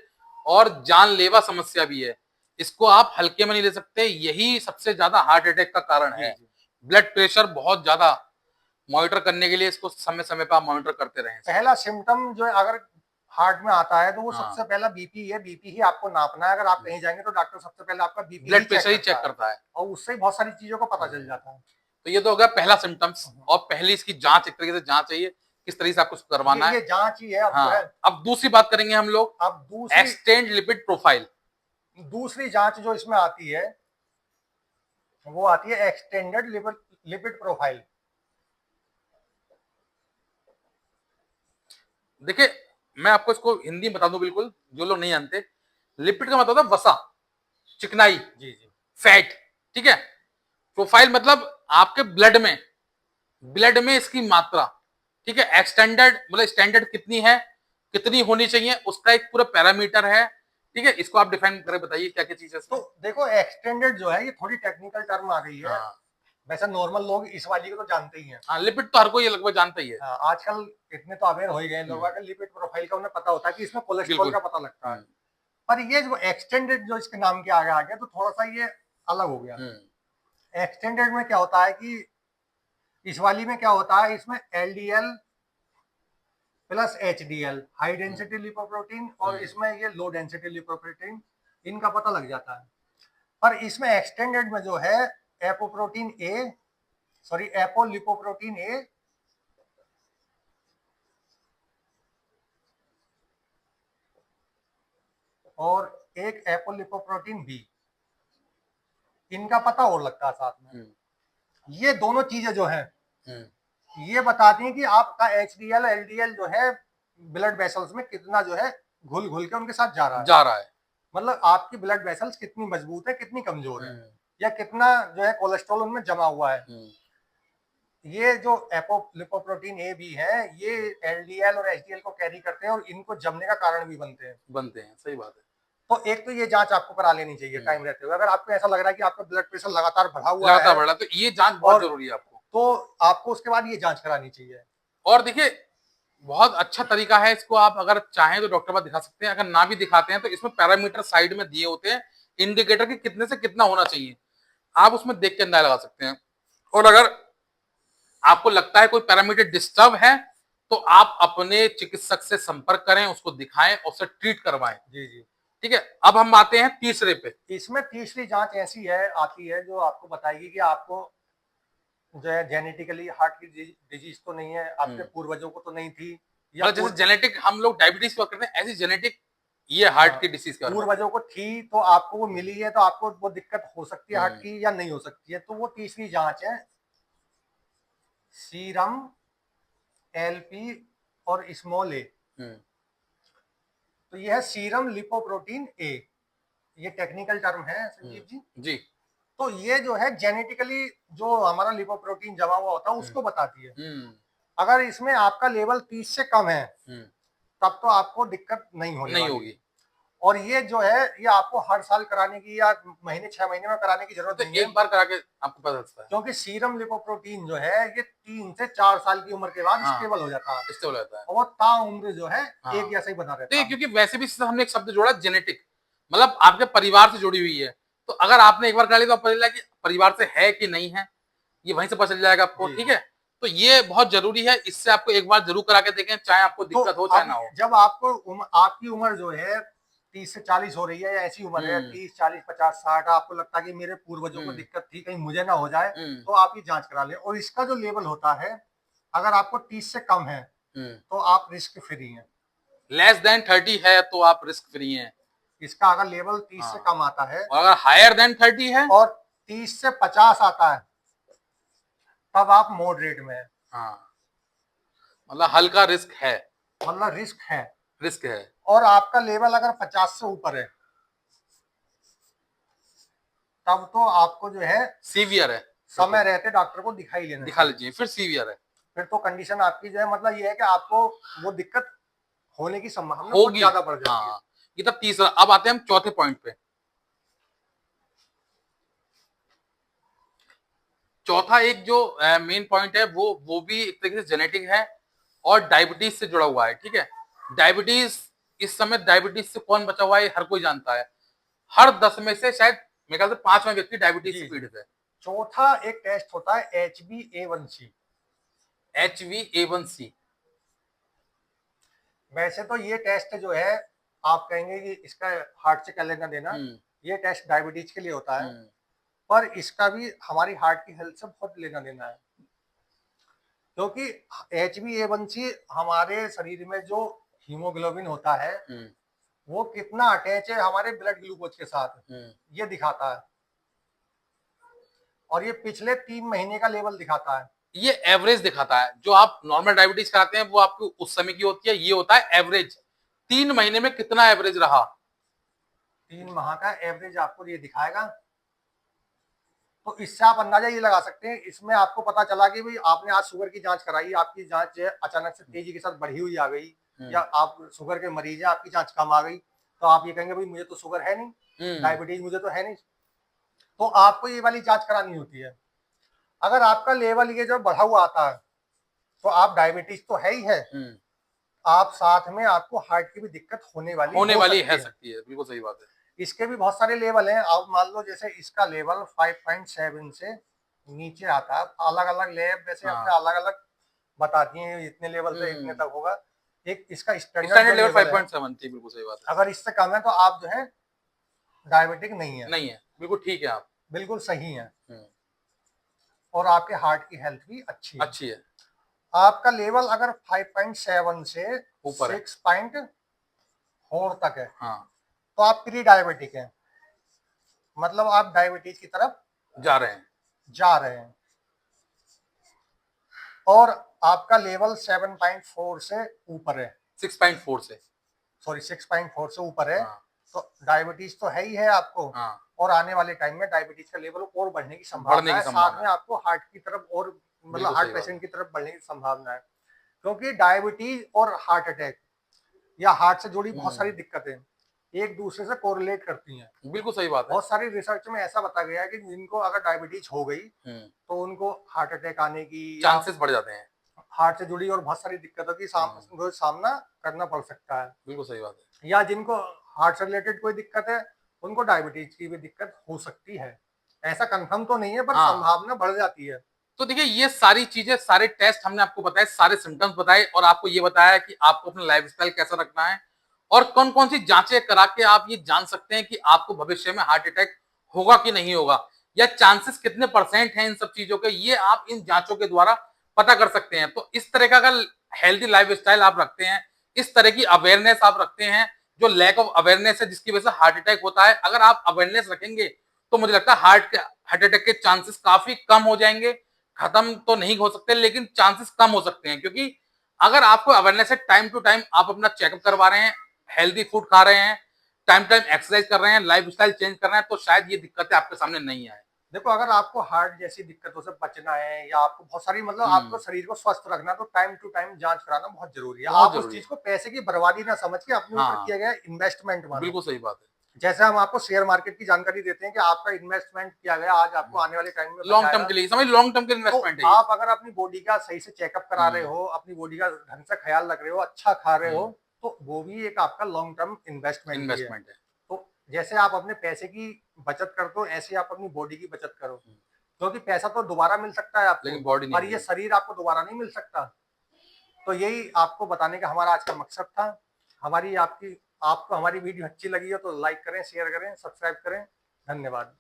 और जानलेवा समस्या भी है। इसको आप हल्के में नहीं ले सकते। यही सबसे ज्यादा हार्ट अटैक का कारण जी है। जी। ब्लड प्रेशर बहुत ज्यादा मॉनिटर करने के लिए इसको समय समय पर आप मॉनिटर करते रहें इसको। पहला सिम्टम जो है अगर हार्ट में आता है तो वो हाँ, सबसे पहला बीपी है, बीपी ही आपको नापना है। अगर आप कहीं जाएंगे तो डॉक्टर सबसे पहले आपका बीपी ही ब्लड चेक प्रेशर ही करता चेक है करता है। और उससे ही बहुत सारी चीजों का पता चल हम्म, जाता है। तो ये तो हो गया पहला सिम्टम्स। और पहली इसकी जांच, एक तरीके से जांच चाहिए किस तरीके से आपको इसको करवाना ये है। जांच ही है अब जो हाँ, है। अब दूसरी बात करेंगे हम लोग, अब दूसरी एक्सटेंड लिपिड प्रोफाइल। दूसरी जांच जो इसमें आती है वो आती है एक्सटेंडेड लिपिड प्रोफाइल। देखिए मैं आपको इसको हिंदी में बता दूं, बिल्कुल जो लोग नहीं जानते। लिपिड का मतलब होता है वसा, चिकनाई, जी जी। फैट। ठीक है। प्रोफाइल मतलब आपके ब्लड में इसकी मात्रा। ठीक है। एक्सटेंडर्ड मतलब स्टैंडर्ड कितनी है, कितनी होनी चाहिए, उसका एक पूरा पैरामीटर है। ठीक है। इसको आप डिफाइन करके बताइए क्या क्या चीज है तो इसमें। देखो एक्सटेंडेड जो है ये थोड़ी टेक्निकल टर्म आ गई है। हाँ, वैसे नॉर्मल लोग इस वाली को तो जानते ही हैं। हाँ, लिपिड तो हर कोई लगभग जानता ही है। हाँ, आजकल इतने तो अवेयर हो ही गए लोग, अगर लिपिड प्रोफाइल का उन्हें पता होता है कि इसमें कोलेस्ट्रॉल बिल्कुल। का पता लगता है। पर ये जो एक्सटेंडेड जो इसके नाम के आगे आ गया तो थोड़ा सा ये अलग हो गया। हम्म, एक्सटेंडेड में क्या होता है कि इस वाली में क्या होता है, इसमें LDL plus HDL high density lipoprotein और इसमें ये लो डेंसिटी लिपोप्रोटीन, इनका पता लग जाता है। पर इसमें एक्सटेंडेड में जो है एपोप्रोटीन ए, सॉरी एपोलिपोप्रोटीन ए और एक एपोलिपोप्रोटीन बी, इनका पता और लगता है साथ में। ये दोनों चीजें जो है ये बताती हैं कि आपका एचडीएल एलडीएल जो है ब्लड वेसल्स में कितना जो है घुल घुल के उनके साथ जा रहा है। जा रहा है। मतलब आपकी ब्लड वेसल्स कितनी मजबूत है कितनी कमजोर है, या कितना जो है कोलेस्ट्रॉल उनमें जमा हुआ है। ये जो एपोलिपोप्रोटीन ए बी है ये एलडीएल और एचडीएल को कैरी करते हैं और इनको जमने का कारण भी बनते हैं। सही बात है। तो एक तो ये जांच आपको करा लेनी चाहिए टाइम रहते हुए। अगर आपको ऐसा लग रहा है कि आपका ब्लड प्रेशर लगातार बढ़ा हुआ लगातार है बढ़ रहा है तो ये जांच बहुत और जरूरी है आपको। तो आपको उसके बाद ये जांच करानी चाहिए। और देखिए बहुत अच्छा तरीका है, इसको आप अगर चाहें तो डॉक्टर पास दिखा सकते हैं। अगर ना भी दिखाते हैं तो इसमें पैरामीटर साइड में दिए होते हैं, इंडिकेटर कि कितने से कितना होना चाहिए। आप उसमें देख के अंदाजा लगा सकते हैं। और अगर आपको लगता है कोई पैरामीटर डिस्टर्ब है तो आप अपने चिकित्सक से संपर्क करें, उसको दिखाएं और उसे ट्रीट करवाएं। जी जी। ठीक है। अब हम आते हैं तीसरे पे। इसमें तीसरी जांच ऐसी है आती है जो आपको बताएगी कि आपको जो है जेनेटिकली हार्ट की डिजीज तो नहीं है, आपके पूर्वजों को तो नहीं थी, या मतलब जैसे जेनेटिक हम लोग डायबिटीज की बात करते हैं, ऐसी जेनेटिक ये हार्ट की डिसीज के बारे में। पूर्वजों को थी तो आपको वो मिली है तो आपको वो दिक्कत हो सकती है हार्ट की या नहीं हो सकती है। तो वो तीसरी जांच है सीरम एलपी और स्मॉल ए। तो ये है सीरम लिपोप्रोटीन ए, ये टेक्निकल टर्म है संजीव जी। जी। तो ये जो है जेनेटिकली जो हमारा लिपोप्रोटीन जमा हुआ होता है उसको बताती है। अगर इसमें आपका लेवल 30 से कम है तब तो आपको दिक्कत नहीं होने नहीं वाली। होगी। और ये जो है ये आपको हर साल कराने की या महीने 6 महीने में कराने की जरूरत तो नहीं है, एक बार करा के आपको पता चलता है। क्योंकि सीरम लिपोप्रोटीन जो है ये 3 से 4 साल की उम्र के बाद हाँ, स्टेबल हो जाता है, स्टेबल रहता है। और वो ताउम्र जो है हाँ। एक जैसा ही बना तो ये रहता है। क्योंकि वैसे भी इससे हमने एक शब्द जोड़ा जेनेटिक, मतलब आपके परिवार से जुड़ी हुई है। तो अगर आपने एक बार करा ली तो आपको पता चला कि परिवार से है कि नहीं है, ये वहीं से पता चल जाएगा आपको, जी। ठीक है? तो ये बहुत जरूरी है, इससे आपको एक बार जरूर करा के देखें, चाहे आपको तो दिक्कत हो चाहे अब ना हो। जब आपको आपकी उम्र जो है 30 से 40 हो रही है, या ऐसी उम्र है हम्म 30, 40, 50, 60, आपको लगता है कि मेरे पूर्वजों को दिक्कत थी, कहीं मुझे ना हो जाए, हम्म तो आप ये जांच करा लें। और इसका जो लेवल होता है, अगर आपको 30 से कम है हम्म तो आप रिस्क फ्री हैं। लेस देन 30 है तो आप रिस्क फ्री हैं। इसका अगर लेवल 30 से हाँ, कम आता है और अगर हायर देन 30 है, और 30 से 50 आता है, तब आप मॉडरेट में है, हाँ, मतलब हल्का रिस्क है, मतलब रिस्क है। रिस्क है। और आपका लेवल अगर 50 से ऊपर है, तब तो आपको जो है सीवियर है, समय रहते डॉक्टर को दिखाई लेना दिखा चाहिए। लीजिए, फिर सीवियर है, फिर तो कंडीशन आपकी जो है, मतलब ये है कि आपको वो दिक्कत होने की संभावना बहुत होगी। ज्यादा बढ़ जाती है। हाँ, ये तब तीसरा। अब आते हैं हम चौथे पॉइंट पे। चौथा एक जो मेन पॉइंट है वो भी एक तरीके से जेनेटिक है और डायबिटीज से जुड़ा हुआ है, ठीक है? डायबिटीज, इस समय डायबिटीज से कौन बचा हुआ है हर कोई जानता है। हर 10 में से शायद मेरे ख्याल से 5वां व्यक्ति डायबिटीज से जी। पीड़ित है। चौथा एक टेस्ट होता है HbA1c। HbA1c। वैसे तो ये टेस्ट जो है, आप कहेंगे कि इसका हार्ट से क्या लेना देना, हम्म ये टेस्ट डायबिटीज के लिए होता है, हम्म पर इसका भी हमारी हार्ट की हेल्थ से बहुत लेना देना है। क्योंकि HbA1c हमारे शरीर में जो हीमोग्लोबिन होता है, हम्म वो कितना अटैच है हमारे ब्लड ग्लूकोज के साथ, हम्म ये दिखाता है। और ये पिछले 3 महीने का लेवल दिखाता है। ये एवरेज दिखाता है। जो आप नॉर्मल डायबिटीज कराते हैं वो आपको उस समय की होती है, ये होता है एवरेज। 3 महीने में कितना एवरेज रहा। 3 माह का एवरेज आपको ये दिखाएगा। तो इससे आप अंदाजा ये लगा सकते हैं, इसमें आपको पता चला कि भाई आपने आज शुगर की जांच कराई, आपकी जांच जो है अचानक से तेजी के साथ बढ़ी हुई आ गई, या आप शुगर के मरीज हैं, आपकी जांच कम आ गई, तो आप ये कहेंगे भाई मुझे तो शुगर है नहीं, डायबिटीज मुझे तो है नहीं, तो आपको ये वाली जांच करानी होती है। अगर आपका लेवल ये जो बढ़ा हुआ आता है, तो आप डायबिटीज तो है ही है, आप साथ में आपको हार्ट की भी दिक्कत होने वाली है सकती है। बिल्कुल सही बात है। इसके भी बहुत सारे लेवल हैं। आप मान लो जैसे इसका लेवल 5.7 से नीचे आता है, अलग अलग लैब वैसे हाँ। अपने अलग अलग बताती हैं इतने लेवल से इतने तक होगा। एक इसका स्टैंडर्ड स्टैंडर्ड लेवल लेवल है, 5.7 थी, बिल्कुल सही बात है। अगर इससे कम है तो आप जो है डायबिटिक नहीं है, नहीं है, बिल्कुल ठीक है आप। बिल्कुल सही है, हम्म, और आपके हार्ट की हेल्थ भी अच्छी है। अच्छी है। आपका लेवल अगर 5.7 से ऊपर है। 6.4 तक है, हाँ, तो आप प्री डायबिटिक हैं, मतलब आप डायबिटीज की तरफ जा रहे हैं। जा रहे हैं। और आपका लेवल 7.4 से ऊपर है, 6.4 से, सॉरी 6.4 से ऊपर है, हाँ, तो डायबिटीज तो है ही है आपको, हाँ, और आने वाले टाइम में डायबिटीज का लेवल और बढ़ने की बढ़ने संभावना की है, संभावना साथ है। में आपको हार्ट की तरफ और मतलब बिल्कुल हार्ट सही बात पेशेंट की तरफ बढ़ने की संभावना है। क्योंकि डायबिटीज और हार्ट अटैक या हार्ट से जुड़ी बहुत सारी दिक्कतें एक दूसरे से कोरिलेट करती हैं। है। बिल्कुल सही बात है। बहुत सारी रिसर्च में ऐसा बताया गया है कि जिनको अगर डायबिटीज हो गई, तो उनको हार्ट अटैक आने की या चांसेस बढ़ जाते हैं। हार्ट से जुड़ी और बहुत सारी दिक्कतों की सामना करना पड़ सकता है। बिल्कुल सही बात है। या जिनको हार्ट से रिलेटेड कोई दिक्कत है, उनको डायबिटीज की भी दिक्कत हो सकती है। ऐसा कंफर्म तो नहीं है, पर हाँ, संभावना बढ़ जाती है। तो देखिए ये सारी चीजें, सारे टेस्ट हमने आपको बताए, सारे सिम्टम्स बताए, और आपको ये बताया कि आपको अपना लाइफस्टाइल कैसा रखना है और कौन कौन सी जांचें करा के आप ये जान सकते हैं कि आपको भविष्य में हार्ट अटैक होगा कि नहीं होगा, या चांसेस कितने परसेंट हैं इन सब चीजों के, ये आप इन जांचों के द्वारा पता कर सकते हैं। तो इस तरह का अगर हेल्दी लाइफस्टाइल आप रखते हैं, इस तरह की अवेयरनेस आप रखते हैं, जो लैक ऑफ अवेयरनेस है जिसकी वजह से हार्ट अटैक होता है, अगर आप अवेयरनेस रखेंगे तो मुझे लगता है हार्ट अटैक के चांसेस काफी कम हो जाएंगे। खत्म तो नहीं हो सकते, लेकिन चांसेस कम हो सकते हैं, क्योंकि अगर आपको अवेयरनेस है, टाइम टू टाइम आप अपना चेकअप करवा रहे हैं, हेल्दी फूड खा रहे हैं, टाइम टाइम एक्सरसाइज कर रहे हैं, लाइफ स्टाइल चेंज कर रहे हैं, तो शायद ये दिक्कतें आपके सामने नहीं आए। देखो, अगर आपको हार्ट जैसी दिक्कतों से बचना है या आपको बहुत सारी मतलब आपको शरीर को स्वस्थ रखना है, तो टाइम टू टाइम जांच कराना बहुत जरूरी है। बहुत आप उस जरूरी चीज है। को पैसे की बर्बादी ना समझ के अपने ऊपर हाँ, किया गया इन्वेस्टमेंट मानो। बिल्कुल सही बात है। जैसे हम आपको शेयर मार्केट की जानकारी देते हैं कि आपका इन्वेस्टमेंट किया गया, आज आपको आने वाले टाइम में लॉन्ग टर्म बचाएगा। के लिए समझ, लॉन्ग टर्म के तो इन्वेस्टमेंट है ये। आप अगर अपनी बॉडी का सही से चेकअप करा रहे हो, अपनी बॉडी का ढंग से ख्याल रख रहे हो, अच्छा खा रहे हो, तो वो भी एक आपका लॉन्ग टर्म इन्वेस्टमेंट ही है। इन्वेस्टमेंट है। तो जैसे आप अपने पैसे की बचत करते हो, ऐसे आप अपनी बॉडी की बचत करो, क्योंकि पैसा तो दोबारा मिल सकता है आपको, लेकिन बॉडी नहीं पर ये मिलेगी। शरीर आपको दोबारा नहीं मिल सकता। तो यही आपको बताने का हमारा आज का मकसद था। हमारी आपकी आपको हमारी वीडियो अच्छी लगी हो तो लाइक करें, शेयर करें, सब्सक्राइब करें। धन्यवाद।